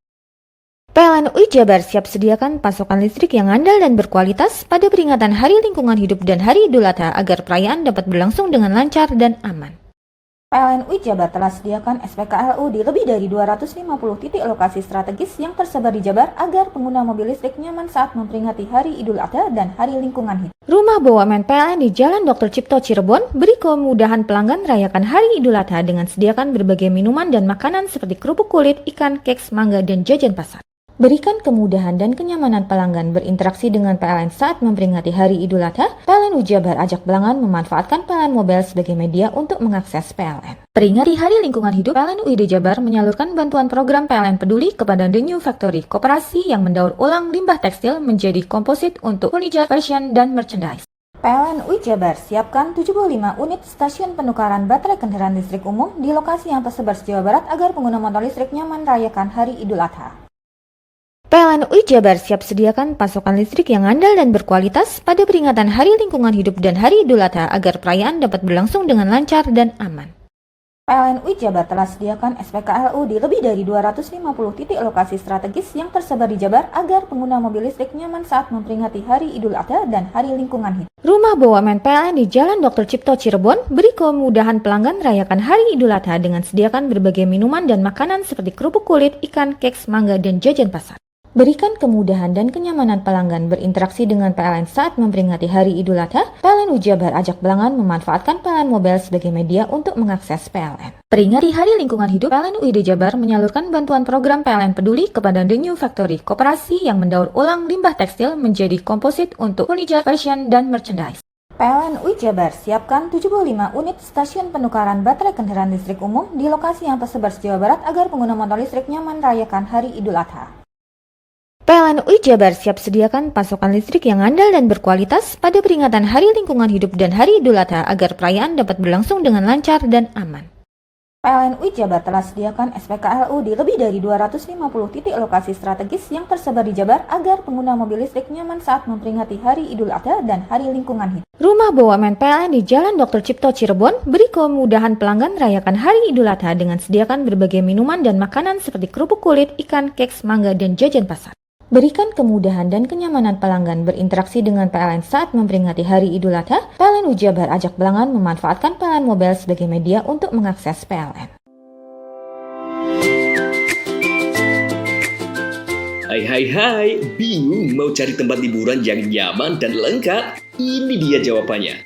PLN UI Jabar siap sediakan pasokan listrik yang andal dan berkualitas pada peringatan Hari Lingkungan Hidup dan Hari Idul Adha agar perayaan dapat berlangsung dengan lancar dan aman. PLN UI Jabar telah sediakan SPKLU di lebih dari 250 titik lokasi strategis yang tersebar di Jabar agar pengguna mobil listrik nyaman saat memperingati Hari Idul Adha dan Hari Lingkungan Hidup. Rumah BUMN PLN di Jalan Dr. Cipto Cirebon beri kemudahan pelanggan rayakan Hari Idul Adha dengan sediakan berbagai minuman dan makanan seperti kerupuk kulit, ikan, keks, mangga, dan jajan pasar. Berikan kemudahan dan kenyamanan pelanggan berinteraksi dengan PLN saat memperingati Hari Idul Adha. PLN UI Jabar ajak pelanggan memanfaatkan PLN Mobile sebagai media untuk mengakses PLN. Peringati Hari Lingkungan Hidup, PLN UID Jabar menyalurkan bantuan program PLN Peduli kepada The New Factory, koperasi yang mendaur ulang limbah tekstil menjadi komposit untuk furniture, fashion, dan merchandise. PLN UI Jabar siapkan 75 unit stasiun penukaran baterai kendaraan listrik umum di lokasi yang tersebar di Jawa Barat agar pengguna motor listrik nyaman rayakan Hari Idul Adha. PLN UI Jabar siap sediakan pasokan listrik yang andal dan berkualitas pada peringatan Hari Lingkungan Hidup dan Hari Idul Adha agar perayaan dapat berlangsung dengan lancar dan aman. PLN UI Jabar telah sediakan SPKLU di lebih dari 250 titik lokasi strategis yang tersebar di Jabar agar pengguna mobil listrik nyaman saat memperingati Hari Idul Adha dan Hari Lingkungan Hidup. Rumah BUMN PLN di Jalan Dr. Cipto Cirebon beri kemudahan pelanggan rayakan Hari Idul Adha dengan sediakan berbagai minuman dan makanan seperti kerupuk kulit, ikan, keks, mangga, dan jajan pasar. Berikan kemudahan dan kenyamanan pelanggan berinteraksi dengan PLN saat memperingati Hari Idul Adha. PLN UI Jabar ajak pelanggan memanfaatkan PLN Mobile sebagai media untuk mengakses PLN. Peringati Hari Lingkungan Hidup, PLN UID Jabar menyalurkan bantuan program PLN Peduli kepada The New Factory, koperasi yang mendaur ulang limbah tekstil menjadi komposit untuk furniture, fashion, dan merchandise. PLN UI Jabar siapkan 75 unit stasiun penukaran baterai kendaraan listrik umum di lokasi yang tersebar di Jawa Barat agar pengguna motor listrik nyaman merayakan Hari Idul Adha. PLN UI Jabar siap sediakan pasokan listrik yang andal dan berkualitas pada peringatan Hari Lingkungan Hidup dan Hari Idul Adha agar perayaan dapat berlangsung dengan lancar dan aman. PLN UI Jabar telah sediakan SPKLU di lebih dari 250 titik lokasi strategis yang tersebar di Jabar agar pengguna mobil listrik nyaman saat memperingati Hari Idul Adha dan Hari Lingkungan Hidup. Rumah BUMN PLN di Jalan Dr. Cipto Cirebon beri kemudahan pelanggan rayakan Hari Idul Adha dengan sediakan berbagai minuman dan makanan seperti kerupuk kulit, ikan, keks, mangga, dan jajan pasar. Berikan kemudahan dan kenyamanan pelanggan berinteraksi dengan PLN saat memperingati Hari Idul Adha. PLN UI Jabar ajak pelanggan memanfaatkan PLN Mobile sebagai media untuk mengakses PLN. Hai, bingung mau cari tempat liburan yang nyaman dan lengkap? Ini dia jawabannya.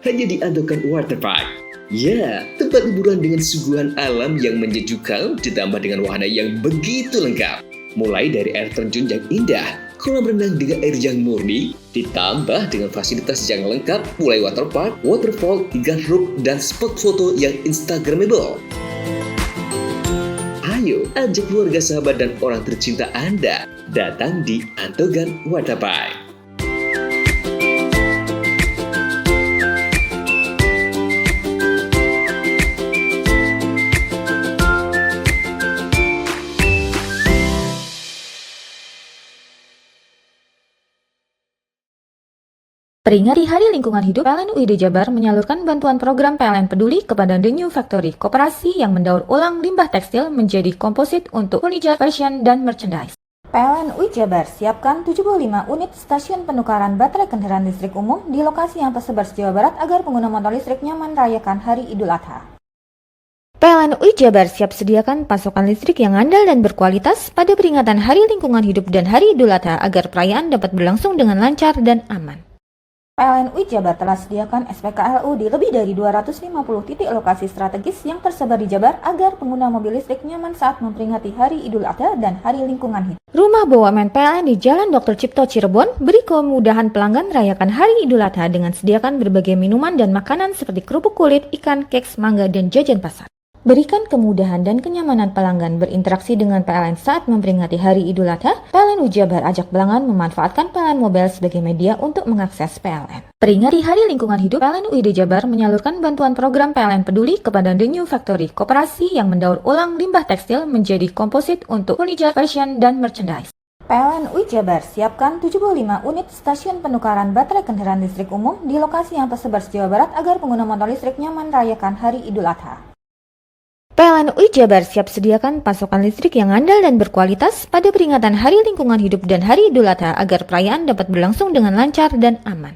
Hanya di Andokan Waterpark. Ya, tempat liburan dengan suguhan alam yang menyejukkan ditambah dengan wahana yang begitu lengkap. Mulai dari air terjun yang indah, kolam renang dengan air yang murni, ditambah dengan fasilitas yang lengkap mulai waterpark, waterfall, hingga roof dan spot foto yang instagramable. Ayo, ajak keluarga, sahabat, dan orang tercinta Anda datang di Andokan Waterpark. Peringati Hari Lingkungan Hidup, PLN UID Jabar menyalurkan bantuan program PLN Peduli kepada The New Factory, koperasi yang mendaur ulang limbah tekstil menjadi komposit untuk furniture, fashion, dan merchandise. PLN UI Jabar siapkan 75 unit stasiun penukaran baterai kendaraan listrik umum di lokasi yang tersebar di Jawa Barat agar pengguna motor listrik nyaman merayakan Hari Idul Adha. PLN UI Jabar siap sediakan pasokan listrik yang andal dan berkualitas pada peringatan Hari Lingkungan Hidup dan Hari Idul Adha agar perayaan dapat berlangsung dengan lancar dan aman. PLN UI Jabar telah sediakan SPKLU di lebih dari 250 titik lokasi strategis yang tersebar di Jabar agar pengguna mobil listrik nyaman saat memperingati Hari Idul Adha dan Hari Lingkungan Hidup. Rumah BUMN PLN di Jalan Dr. Cipto Cirebon beri kemudahan pelanggan rayakan Hari Idul Adha dengan sediakan berbagai minuman dan makanan seperti kerupuk kulit, ikan, keks, mangga, dan jajan pasar. Berikan kemudahan dan kenyamanan pelanggan berinteraksi dengan PLN saat memperingati Hari Idul Adha. PLN UI Jabar ajak pelanggan memanfaatkan PLN Mobile sebagai media untuk mengakses PLN. Peringati Hari Lingkungan Hidup, PLN UID Jabar menyalurkan bantuan program PLN Peduli kepada The New Factory, koperasi yang mendaur ulang limbah tekstil menjadi komposit untuk furniture, fashion, dan merchandise. PLN UI Jabar siapkan 75 unit stasiun penukaran baterai kendaraan listrik umum di lokasi yang tersebar di Jawa Barat agar pengguna motor listrik nyaman merayakan Hari Idul Adha. PLN UI Jabar siap sediakan pasokan listrik yang andal dan berkualitas pada peringatan Hari Lingkungan Hidup dan Hari Idul Adha agar perayaan dapat berlangsung dengan lancar dan aman.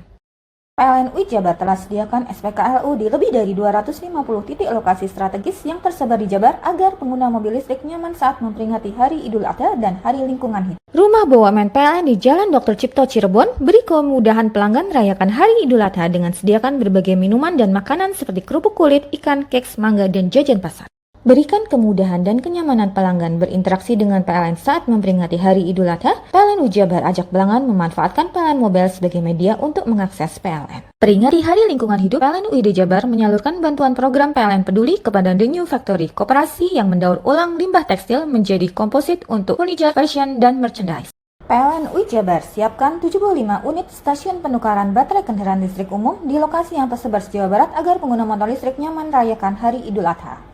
PLN UI Jabar telah sediakan SPKLU di lebih dari 250 titik lokasi strategis yang tersebar di Jabar agar pengguna mobil listrik nyaman saat memperingati Hari Idul Adha dan Hari Lingkungan Hidup. Rumah BUMN PLN di Jalan Dr. Cipto Cirebon beri kemudahan pelanggan rayakan Hari Idul Adha dengan sediakan berbagai minuman dan makanan seperti kerupuk kulit, ikan, keks, mangga, dan jajan pasar. Berikan kemudahan dan kenyamanan pelanggan berinteraksi dengan PLN saat memperingati Hari Idul Adha. PLN UI Jabar ajak pelanggan memanfaatkan PLN Mobile sebagai media untuk mengakses PLN. Peringati Hari Lingkungan Hidup, PLN UID Jabar menyalurkan bantuan program PLN Peduli kepada The New Factory, koperasi yang mendaur ulang limbah tekstil menjadi komposit untuk furniture, fashion, dan merchandise. PLN UI Jabar siapkan 75 unit stasiun penukaran baterai kendaraan listrik umum di lokasi yang tersebar di Jawa Barat agar pengguna motor listrik nyaman merayakan Hari Idul Adha.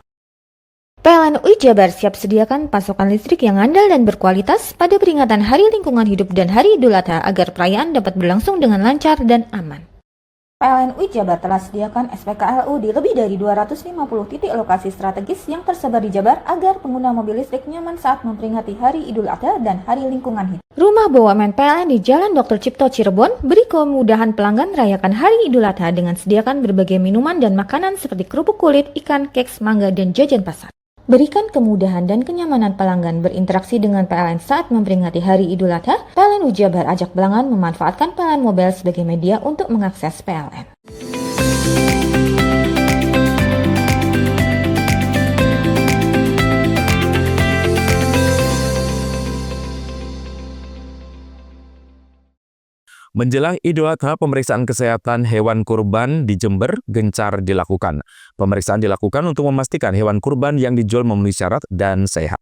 PLN UI Jabar siap sediakan pasokan listrik yang andal dan berkualitas pada peringatan Hari Lingkungan Hidup dan Hari Idul Adha agar perayaan dapat berlangsung dengan lancar dan aman. PLN UI Jabar telah sediakan SPKLU di lebih dari 250 titik lokasi strategis yang tersebar di Jabar agar pengguna mobil listrik nyaman saat memperingati Hari Idul Adha dan Hari Lingkungan Hidup. Rumah BUMN PLN di Jalan Dr. Cipto Cirebon beri kemudahan pelanggan merayakan Hari Idul Adha dengan sediakan berbagai minuman dan makanan seperti kerupuk kulit, ikan, keks, mangga, dan jajan pasar. Berikan kemudahan dan kenyamanan pelanggan berinteraksi dengan PLN saat memperingati Hari Idul Adha. PLN UI Jabar ajak pelanggan memanfaatkan PLN Mobile sebagai media untuk mengakses PLN. Menjelang Idul Adha, pemeriksaan kesehatan hewan kurban di Jember gencar dilakukan. Pemeriksaan dilakukan untuk memastikan hewan kurban yang dijual memenuhi syarat dan sehat.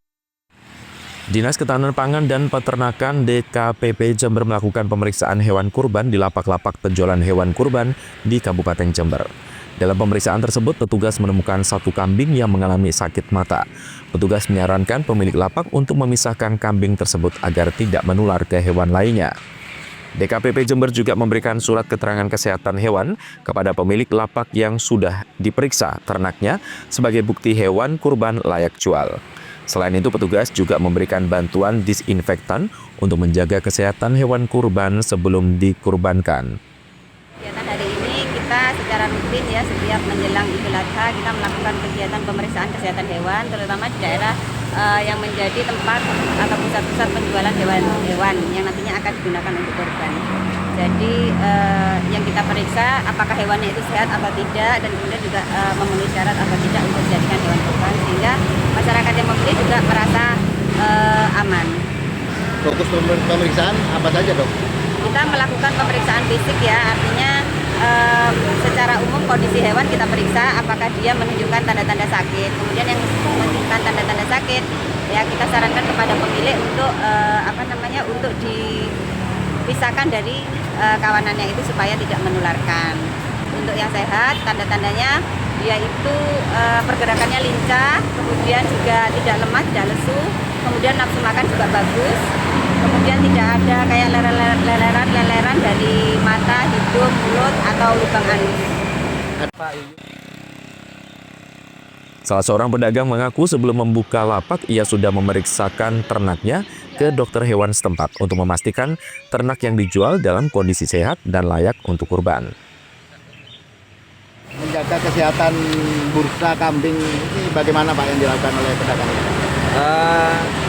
Dinas Ketahanan Pangan dan Peternakan DKPP Jember melakukan pemeriksaan hewan kurban di lapak-lapak penjualan hewan kurban di Kabupaten Jember. Dalam pemeriksaan tersebut, petugas menemukan satu kambing yang mengalami sakit mata. Petugas menyarankan pemilik lapak untuk memisahkan kambing tersebut agar tidak menular ke hewan lainnya. DKPP Jember juga memberikan surat keterangan kesehatan hewan kepada pemilik lapak yang sudah diperiksa ternaknya sebagai bukti hewan kurban layak jual. Selain itu, petugas juga memberikan bantuan disinfektan untuk menjaga kesehatan hewan kurban sebelum dikurbankan. Kegiatan hari ini kita secara rutin ya setiap menjelang Idul Adha kita melakukan kegiatan pemeriksaan kesehatan hewan terutama di daerah yang menjadi tempat atau pusat-pusat penjualan hewan-hewan yang nantinya akan digunakan untuk kurban. Jadi yang kita periksa apakah hewannya itu sehat atau tidak dan kemudian juga memenuhi syarat atau tidak untuk dijadikan hewan kurban sehingga masyarakat yang membeli juga merasa aman. Fokus pemeriksaan apa saja, Dok? Kita melakukan pemeriksaan fisik ya, artinya secara umum kondisi hewan kita periksa apakah dia menunjukkan tanda-tanda sakit. Kemudian yang menunjukkan tanda-tanda sakit ya kita sarankan kepada pemilik untuk untuk dipisahkan dari kawanannya itu supaya tidak menularkan. Untuk yang sehat tanda-tandanya dia itu pergerakannya lincah, kemudian juga tidak lemah, tidak lesu, kemudian nafsu makan juga bagus. Kemudian tidak ada kayak leleran dari mata, hidung, mulut, atau lubang anus. Salah seorang pedagang mengaku sebelum membuka lapak, ia sudah memeriksakan ternaknya ke dokter hewan setempat untuk memastikan ternak yang dijual dalam kondisi sehat dan layak untuk kurban. Menjaga kesehatan bursa kambing ini bagaimana Pak yang dilakukan oleh pedagang?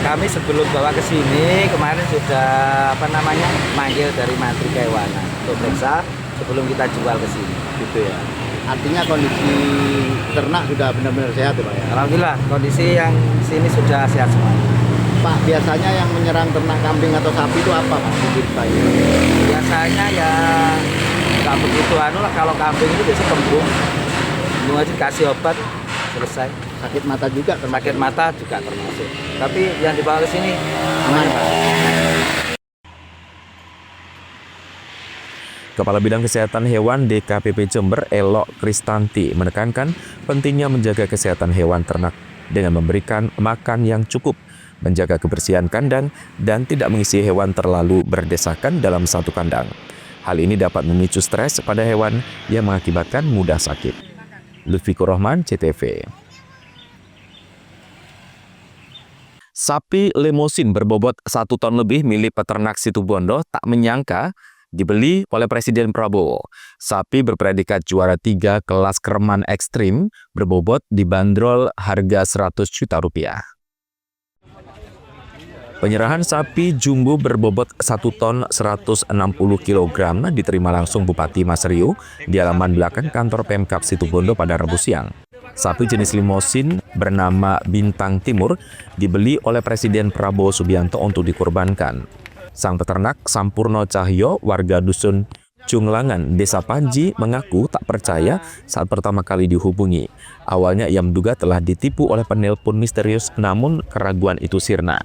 Kami sebelum bawa ke sini kemarin sudah manggil dari Menteri Kehewanan untuk periksa sebelum kita jual ke sini, gitu ya. Artinya kondisi ternak sudah benar-benar sehat ya Pak ya? Alhamdulillah kondisi yang sini sudah sehat semua. Pak, biasanya yang menyerang ternak kambing atau sapi itu apa Pak? Biasanya ya nggak begitu kalau kambing itu biasa kembung aja kasih obat selesai. Sakit mata juga termasuk? Sakit mata juga termasuk. Tapi yang dibawa ke sini aman Pak. Kepala Bidang Kesehatan Hewan DKPP Jember, Elok Kristanti, menekankan pentingnya menjaga kesehatan hewan ternak dengan memberikan makan yang cukup, menjaga kebersihan kandang, dan tidak mengisi hewan terlalu berdesakan dalam satu kandang. Hal ini dapat memicu stres pada hewan yang mengakibatkan mudah sakit. Lutfikur Rahman, CTV. Sapi lemosin berbobot 1 ton lebih milik peternak Situbondo tak menyangka dibeli oleh Presiden Prabowo. Sapi berpredikat juara 3 kelas Kerman Ekstrim berbobot dibanderol harga 100 juta rupiah. Penyerahan sapi jumbo berbobot 1 ton 160 kg diterima langsung Bupati Masrio di halaman belakang kantor Pemkab Situbondo pada Rabu siang. Sapi jenis limosin bernama Bintang Timur dibeli oleh Presiden Prabowo Subianto untuk dikurbankan. Sang peternak Sampurno Cahyo, warga dusun Cunglangan, Desa Panji, mengaku tak percaya saat pertama kali dihubungi. Awalnya ia menduga telah ditipu oleh penelpon misterius, namun keraguan itu sirna.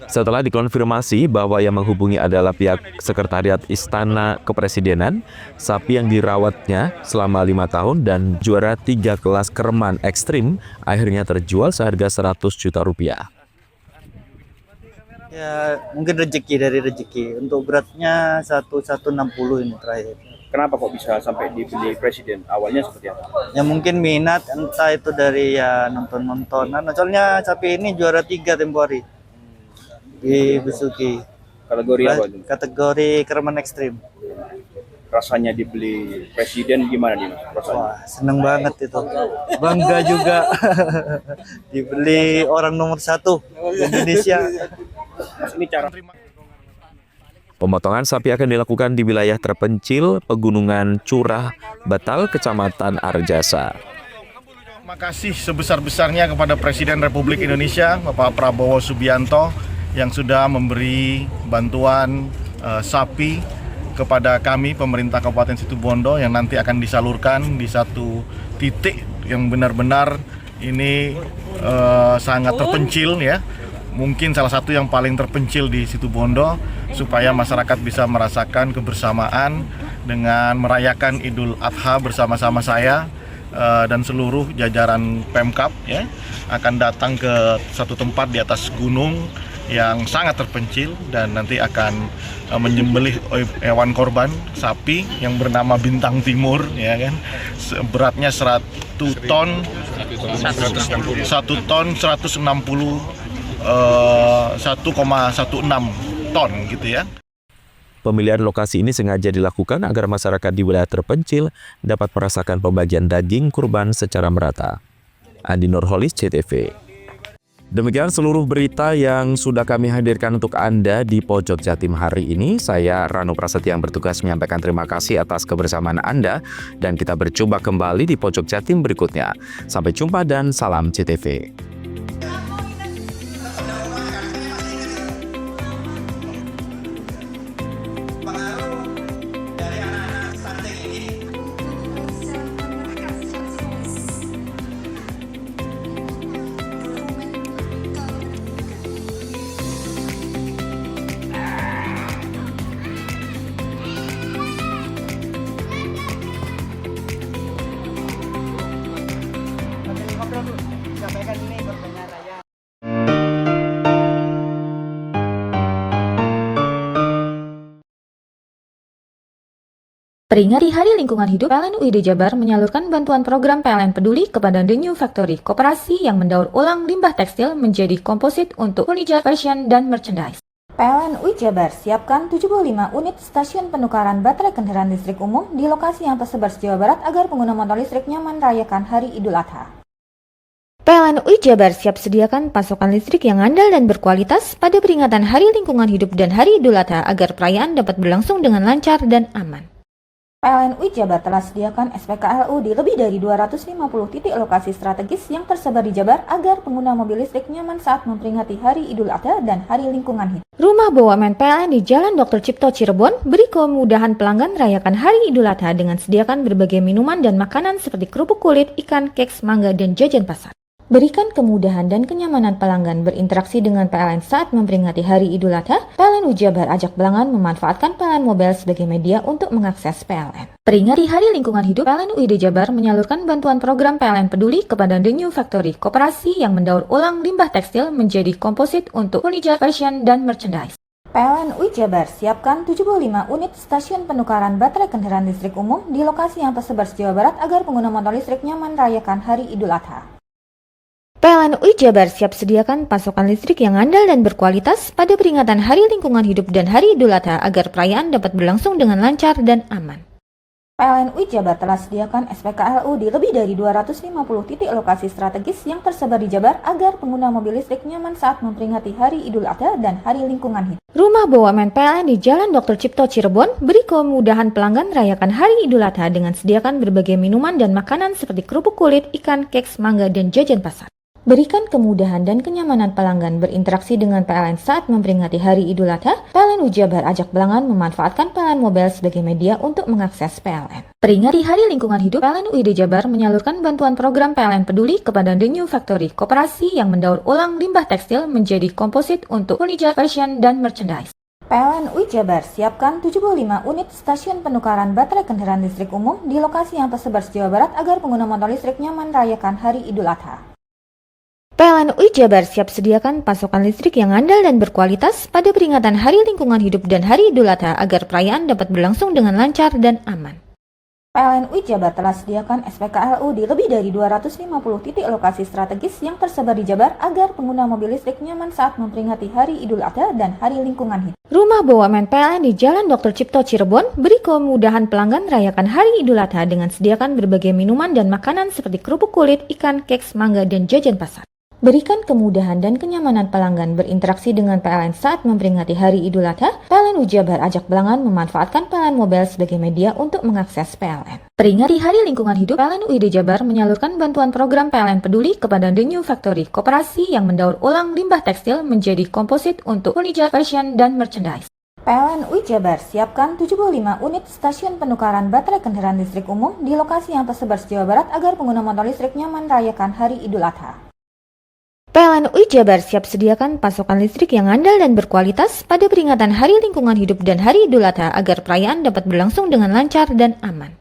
Setelah dikonfirmasi bahwa yang menghubungi adalah pihak Sekretariat Istana Kepresidenan, sapi yang dirawatnya selama 5 tahun dan juara 3 kelas Kerman Ekstrim akhirnya terjual seharga 100 juta rupiah. Ya mungkin dari rezeki. Untuk beratnya 1160 ini terakhir. Kenapa kok bisa sampai dibeli presiden? Awalnya seperti apa? Ya mungkin minat, entah itu dari ya nonton-nontonan. Soalnya sapi ini juara 3 tempo hari di Besuki. Kategori apa itu? Kategori Kereman Ekstrim. Rasanya dibeli presiden gimana nih Mas? Rasanya? Wah, seneng banget itu. Bangga juga dibeli orang nomor 1 Indonesia. Mas, ini cara Pemotongan sapi akan dilakukan di wilayah terpencil Pegunungan Curah Batal, Kecamatan Arjasa. Terima kasih sebesar-besarnya kepada Presiden Republik Indonesia, Bapak Prabowo Subianto, yang sudah memberi bantuan sapi kepada kami, pemerintah Kabupaten Situbondo, yang nanti akan disalurkan di satu titik yang benar-benar ini sangat terpencil ya. Mungkin salah satu yang paling terpencil di Situbondo, supaya masyarakat bisa merasakan kebersamaan dengan merayakan Idul Adha bersama-sama saya dan seluruh jajaran Pemkab ya, akan datang ke satu tempat di atas gunung yang sangat terpencil dan nanti akan menyembelih hewan korban sapi yang bernama Bintang Timur ya kan, beratnya 1 ton 1,16 ton gitu ya. Pemilihan lokasi ini sengaja dilakukan agar masyarakat di wilayah terpencil dapat merasakan pembagian daging kurban secara merata. Andi Nurholis, CTV. Demikian seluruh berita yang sudah kami hadirkan untuk Anda di Pojok Jatim hari ini. Saya Rano Prasetya yang bertugas menyampaikan terima kasih atas kebersamaan Anda, dan kita berjumpa kembali di Pojok Jatim berikutnya. Sampai jumpa dan salam CTV. Peringati Hari Lingkungan Hidup, PLN UID Jabar menyalurkan bantuan program PLN Peduli kepada The New Factory, koperasi yang mendaur ulang limbah tekstil menjadi komposit untuk furniture, fashion, dan merchandise. PLN UI Jabar siapkan 75 unit stasiun penukaran baterai kendaraan listrik umum di lokasi yang tersebar se-Jawa Barat agar pengguna motor listrik nyaman merayakan Hari Idul Adha. PLN UI Jabar siap sediakan pasokan listrik yang andal dan berkualitas pada peringatan Hari Lingkungan Hidup dan Hari Idul Adha agar perayaan dapat berlangsung dengan lancar dan aman. PLN UI Jabar telah sediakan SPKLU di lebih dari 250 titik lokasi strategis yang tersebar di Jabar agar pengguna mobil listrik nyaman saat memperingati Hari Idul Adha dan Hari Lingkungan Hidup. Rumah BUMN PLN di Jalan Dr. Cipto Cirebon beri kemudahan pelanggan merayakan Hari Idul Adha dengan sediakan berbagai minuman dan makanan seperti kerupuk kulit, ikan, keks, mangga, dan jajan pasar. Berikan kemudahan dan kenyamanan pelanggan berinteraksi dengan PLN saat memperingati Hari Idul Adha. PLN UI Jabar ajak pelanggan memanfaatkan PLN Mobile sebagai media untuk mengakses PLN. Peringati Hari Lingkungan Hidup, PLN UID Jabar menyalurkan bantuan program PLN Peduli kepada The New Factory, koperasi yang mendaur ulang limbah tekstil menjadi komposit untuk furniture, fashion, dan merchandise. PLN UI Jabar siapkan 75 unit stasiun penukaran baterai kendaraan listrik umum di lokasi yang tersebar se-Jawa Barat agar pengguna motor listrik nyaman merayakan Hari Idul Adha. PLN UI Jabar siap sediakan pasokan listrik yang andal dan berkualitas pada peringatan Hari Lingkungan Hidup dan Hari Idul Adha agar perayaan dapat berlangsung dengan lancar dan aman. PLN UI Jabar telah sediakan SPKLU di lebih dari 250 titik lokasi strategis yang tersebar di Jabar agar pengguna mobil listrik nyaman saat memperingati Hari Idul Adha dan Hari Lingkungan Hidup. Rumah BUMN PLN di Jalan Dr. Cipto Cirebon beri kemudahan pelanggan merayakan Hari Idul Adha dengan sediakan berbagai minuman dan makanan seperti kerupuk kulit, ikan, keks, mangga, dan jajan pasar. Berikan kemudahan dan kenyamanan pelanggan berinteraksi dengan PLN saat memperingati Hari Idul Adha. PLN UI Jabar ajak pelanggan memanfaatkan PLN Mobile sebagai media untuk mengakses PLN. Peringati Hari Lingkungan Hidup, PLN UID Jabar menyalurkan bantuan program PLN Peduli kepada The New Factory, koperasi yang mendaur ulang limbah tekstil menjadi komposit untuk furniture, fashion, dan merchandise. PLN UI Jabar siapkan 75 unit stasiun penukaran baterai kendaraan listrik umum di lokasi yang tersebar se-Jawa Barat agar pengguna motor listrik nyaman merayakan Hari Idul Adha. PLN UI Jabar siap sediakan pasokan listrik yang andal dan berkualitas pada peringatan Hari Lingkungan Hidup dan Hari Idul Adha agar perayaan dapat berlangsung dengan lancar dan aman. PLN UI Jabar telah sediakan SPKLU di lebih dari 250 titik lokasi strategis yang tersebar di Jabar agar pengguna mobil listrik nyaman saat memperingati Hari Idul Adha dan Hari Lingkungan Hidup. Rumah BUMN PLN di Jalan Dr. Cipto Cirebon beri kemudahan pelanggan merayakan Hari Idul Adha dengan sediakan berbagai minuman dan makanan seperti kerupuk kulit, ikan, keks, mangga, dan jajan pasar. Berikan kemudahan dan kenyamanan pelanggan berinteraksi dengan PLN saat memperingati Hari Idul Adha. PLN UI Jabar ajak pelanggan memanfaatkan PLN Mobile sebagai media untuk mengakses PLN. Peringati Hari Lingkungan Hidup, PLN UID Jabar menyalurkan bantuan program PLN Peduli kepada The New Factory, koperasi yang mendaur ulang limbah tekstil menjadi komposit untuk furniture, fashion, dan merchandise. PLN UI Jabar siapkan 75 unit stasiun penukaran baterai kendaraan listrik umum di lokasi yang tersebar se-Jawa Barat agar pengguna motor listrik nyaman merayakan Hari Idul Adha. PLN UI Jabar siap sediakan pasokan listrik yang andal dan berkualitas pada peringatan Hari Lingkungan Hidup dan Hari Idul Adha agar perayaan dapat berlangsung dengan lancar dan aman.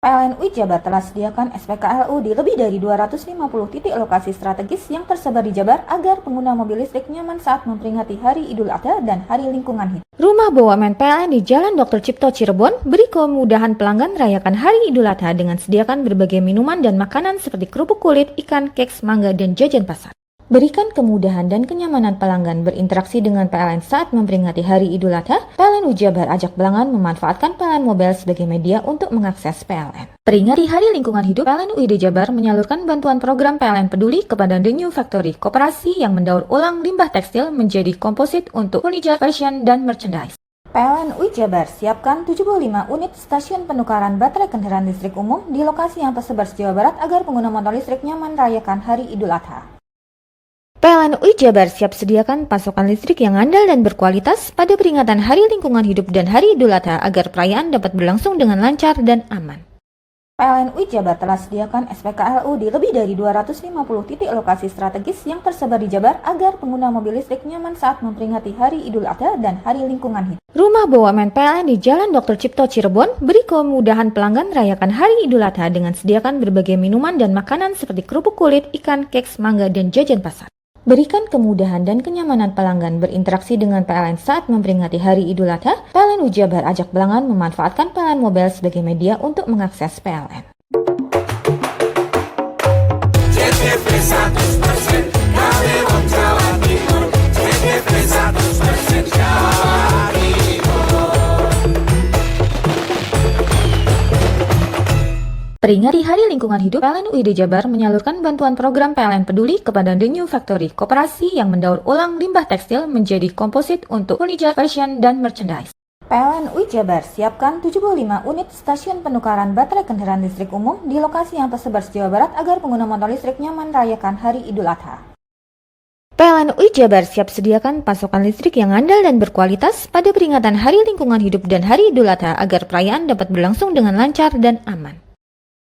PLN UI Jabar telah sediakan SPKLU di lebih dari 250 titik lokasi strategis yang tersebar di Jabar agar pengguna mobil listrik nyaman saat memperingati Hari Idul Adha dan Hari Lingkungan Hidup. Rumah BUMN PLN di Jalan Dr. Cipto Cirebon beri kemudahan pelanggan merayakan Hari Idul Adha dengan sediakan berbagai minuman dan makanan seperti kerupuk kulit, ikan, keks, mangga, dan jajan pasar. Berikan kemudahan dan kenyamanan pelanggan berinteraksi dengan PLN saat memperingati Hari Idul Adha. PLN UI Jabar ajak pelanggan memanfaatkan PLN Mobile sebagai media untuk mengakses PLN. Peringati Hari Lingkungan Hidup, PLN UID Jabar menyalurkan bantuan program PLN Peduli kepada The New Factory, koperasi yang mendaur ulang limbah tekstil menjadi komposit untuk furniture, fashion, dan merchandise. PLN UI Jabar siapkan 75 unit stasiun penukaran baterai kendaraan listrik umum di lokasi yang tersebar se-Jawa Barat agar pengguna motor listrik nyaman merayakan Hari Idul Adha. PLN UI Jabar siap sediakan pasokan listrik yang andal dan berkualitas pada peringatan Hari Lingkungan Hidup dan Hari Idul Adha agar perayaan dapat berlangsung dengan lancar dan aman. PLN UI Jabar telah sediakan SPKLU di lebih dari 250 titik lokasi strategis yang tersebar di Jabar agar pengguna mobil listrik nyaman saat memperingati Hari Idul Adha dan Hari Lingkungan Hidup. Rumah BUMN PLN di Jalan Dr. Cipto Cirebon beri kemudahan pelanggan merayakan Hari Idul Adha dengan sediakan berbagai minuman dan makanan seperti kerupuk kulit, ikan, keks, mangga, dan jajan pasar. Berikan kemudahan dan kenyamanan pelanggan berinteraksi dengan PLN saat memperingati Hari Idul Adha. PLN UI Jabar ajak pelanggan memanfaatkan PLN Mobile sebagai media untuk mengakses PLN. CTP 100% Kaliwang Jawa Timur, CTP 100% Jawa Timur. Peringati Hari Lingkungan Hidup, PLN UID Jabar menyalurkan bantuan program PLN Peduli kepada The New Factory, koperasi yang mendaur ulang limbah tekstil menjadi komposit untuk furniture, fashion, dan merchandise. PLN UI Jabar siapkan 75 unit stasiun penukaran baterai kendaraan listrik umum di lokasi yang tersebar se-Jawa Barat agar pengguna motor listrik nyaman merayakan Hari Idul Adha. PLN UI Jabar siap sediakan pasokan listrik yang andal dan berkualitas pada peringatan Hari Lingkungan Hidup dan Hari Idul Adha agar perayaan dapat berlangsung dengan lancar dan aman.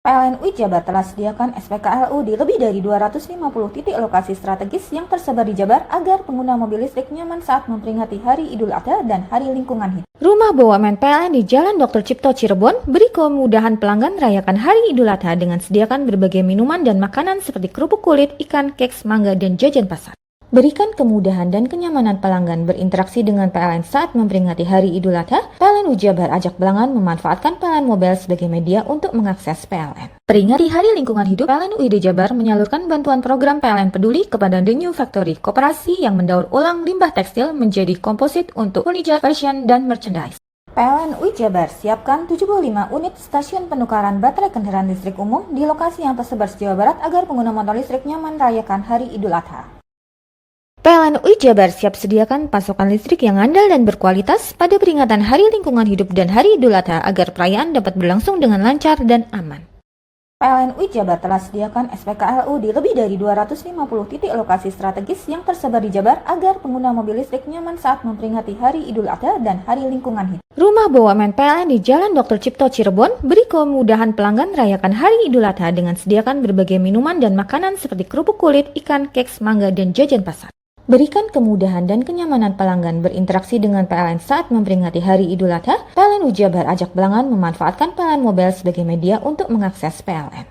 PLN UI Jabar telah sediakan SPKLU di lebih dari 250 titik lokasi strategis yang tersebar di Jabar agar pengguna mobil listrik nyaman saat memperingati Hari Idul Adha dan Hari Lingkungan Hidup. Rumah BUMN PLN di Jalan Dr. Cipto Cirebon beri kemudahan pelanggan merayakan Hari Idul Adha dengan sediakan berbagai minuman dan makanan seperti kerupuk kulit, ikan, keks, mangga, dan jajan pasar. Berikan kemudahan dan kenyamanan pelanggan berinteraksi dengan PLN saat memperingati Hari Idul Adha. PLN UI Jabar ajak pelanggan memanfaatkan PLN Mobile sebagai media untuk mengakses PLN. Peringati Hari Lingkungan Hidup, PLN UID Jabar menyalurkan bantuan program PLN Peduli kepada The New Factory, koperasi yang mendaur ulang limbah tekstil menjadi komposit untuk furniture, fashion, dan merchandise. PLN UI Jabar siapkan 75 unit stasiun penukaran baterai kendaraan listrik umum di lokasi yang tersebar se-Jawa Barat agar pengguna motor listrik nyaman merayakan Hari Idul Adha. PLN UI Jabar siap sediakan pasokan listrik yang andal dan berkualitas pada peringatan Hari Lingkungan Hidup dan Hari Idul Adha agar perayaan dapat berlangsung dengan lancar dan aman. PLN UI Jabar telah sediakan SPKLU di lebih dari 250 titik lokasi strategis yang tersebar di Jabar agar pengguna mobil listrik nyaman saat memperingati Hari Idul Adha dan Hari Lingkungan Hidup. Rumah BUMN PLN di Jalan Dr. Cipto Cirebon beri kemudahan pelanggan merayakan Hari Idul Adha dengan sediakan berbagai minuman dan makanan seperti kerupuk kulit, ikan, keks, mangga, dan jajan pasar. Berikan kemudahan dan kenyamanan pelanggan berinteraksi dengan PLN saat memperingati Hari Idul Adha. PLN UI Jabar ajak pelanggan memanfaatkan PLN Mobile sebagai media untuk mengakses PLN.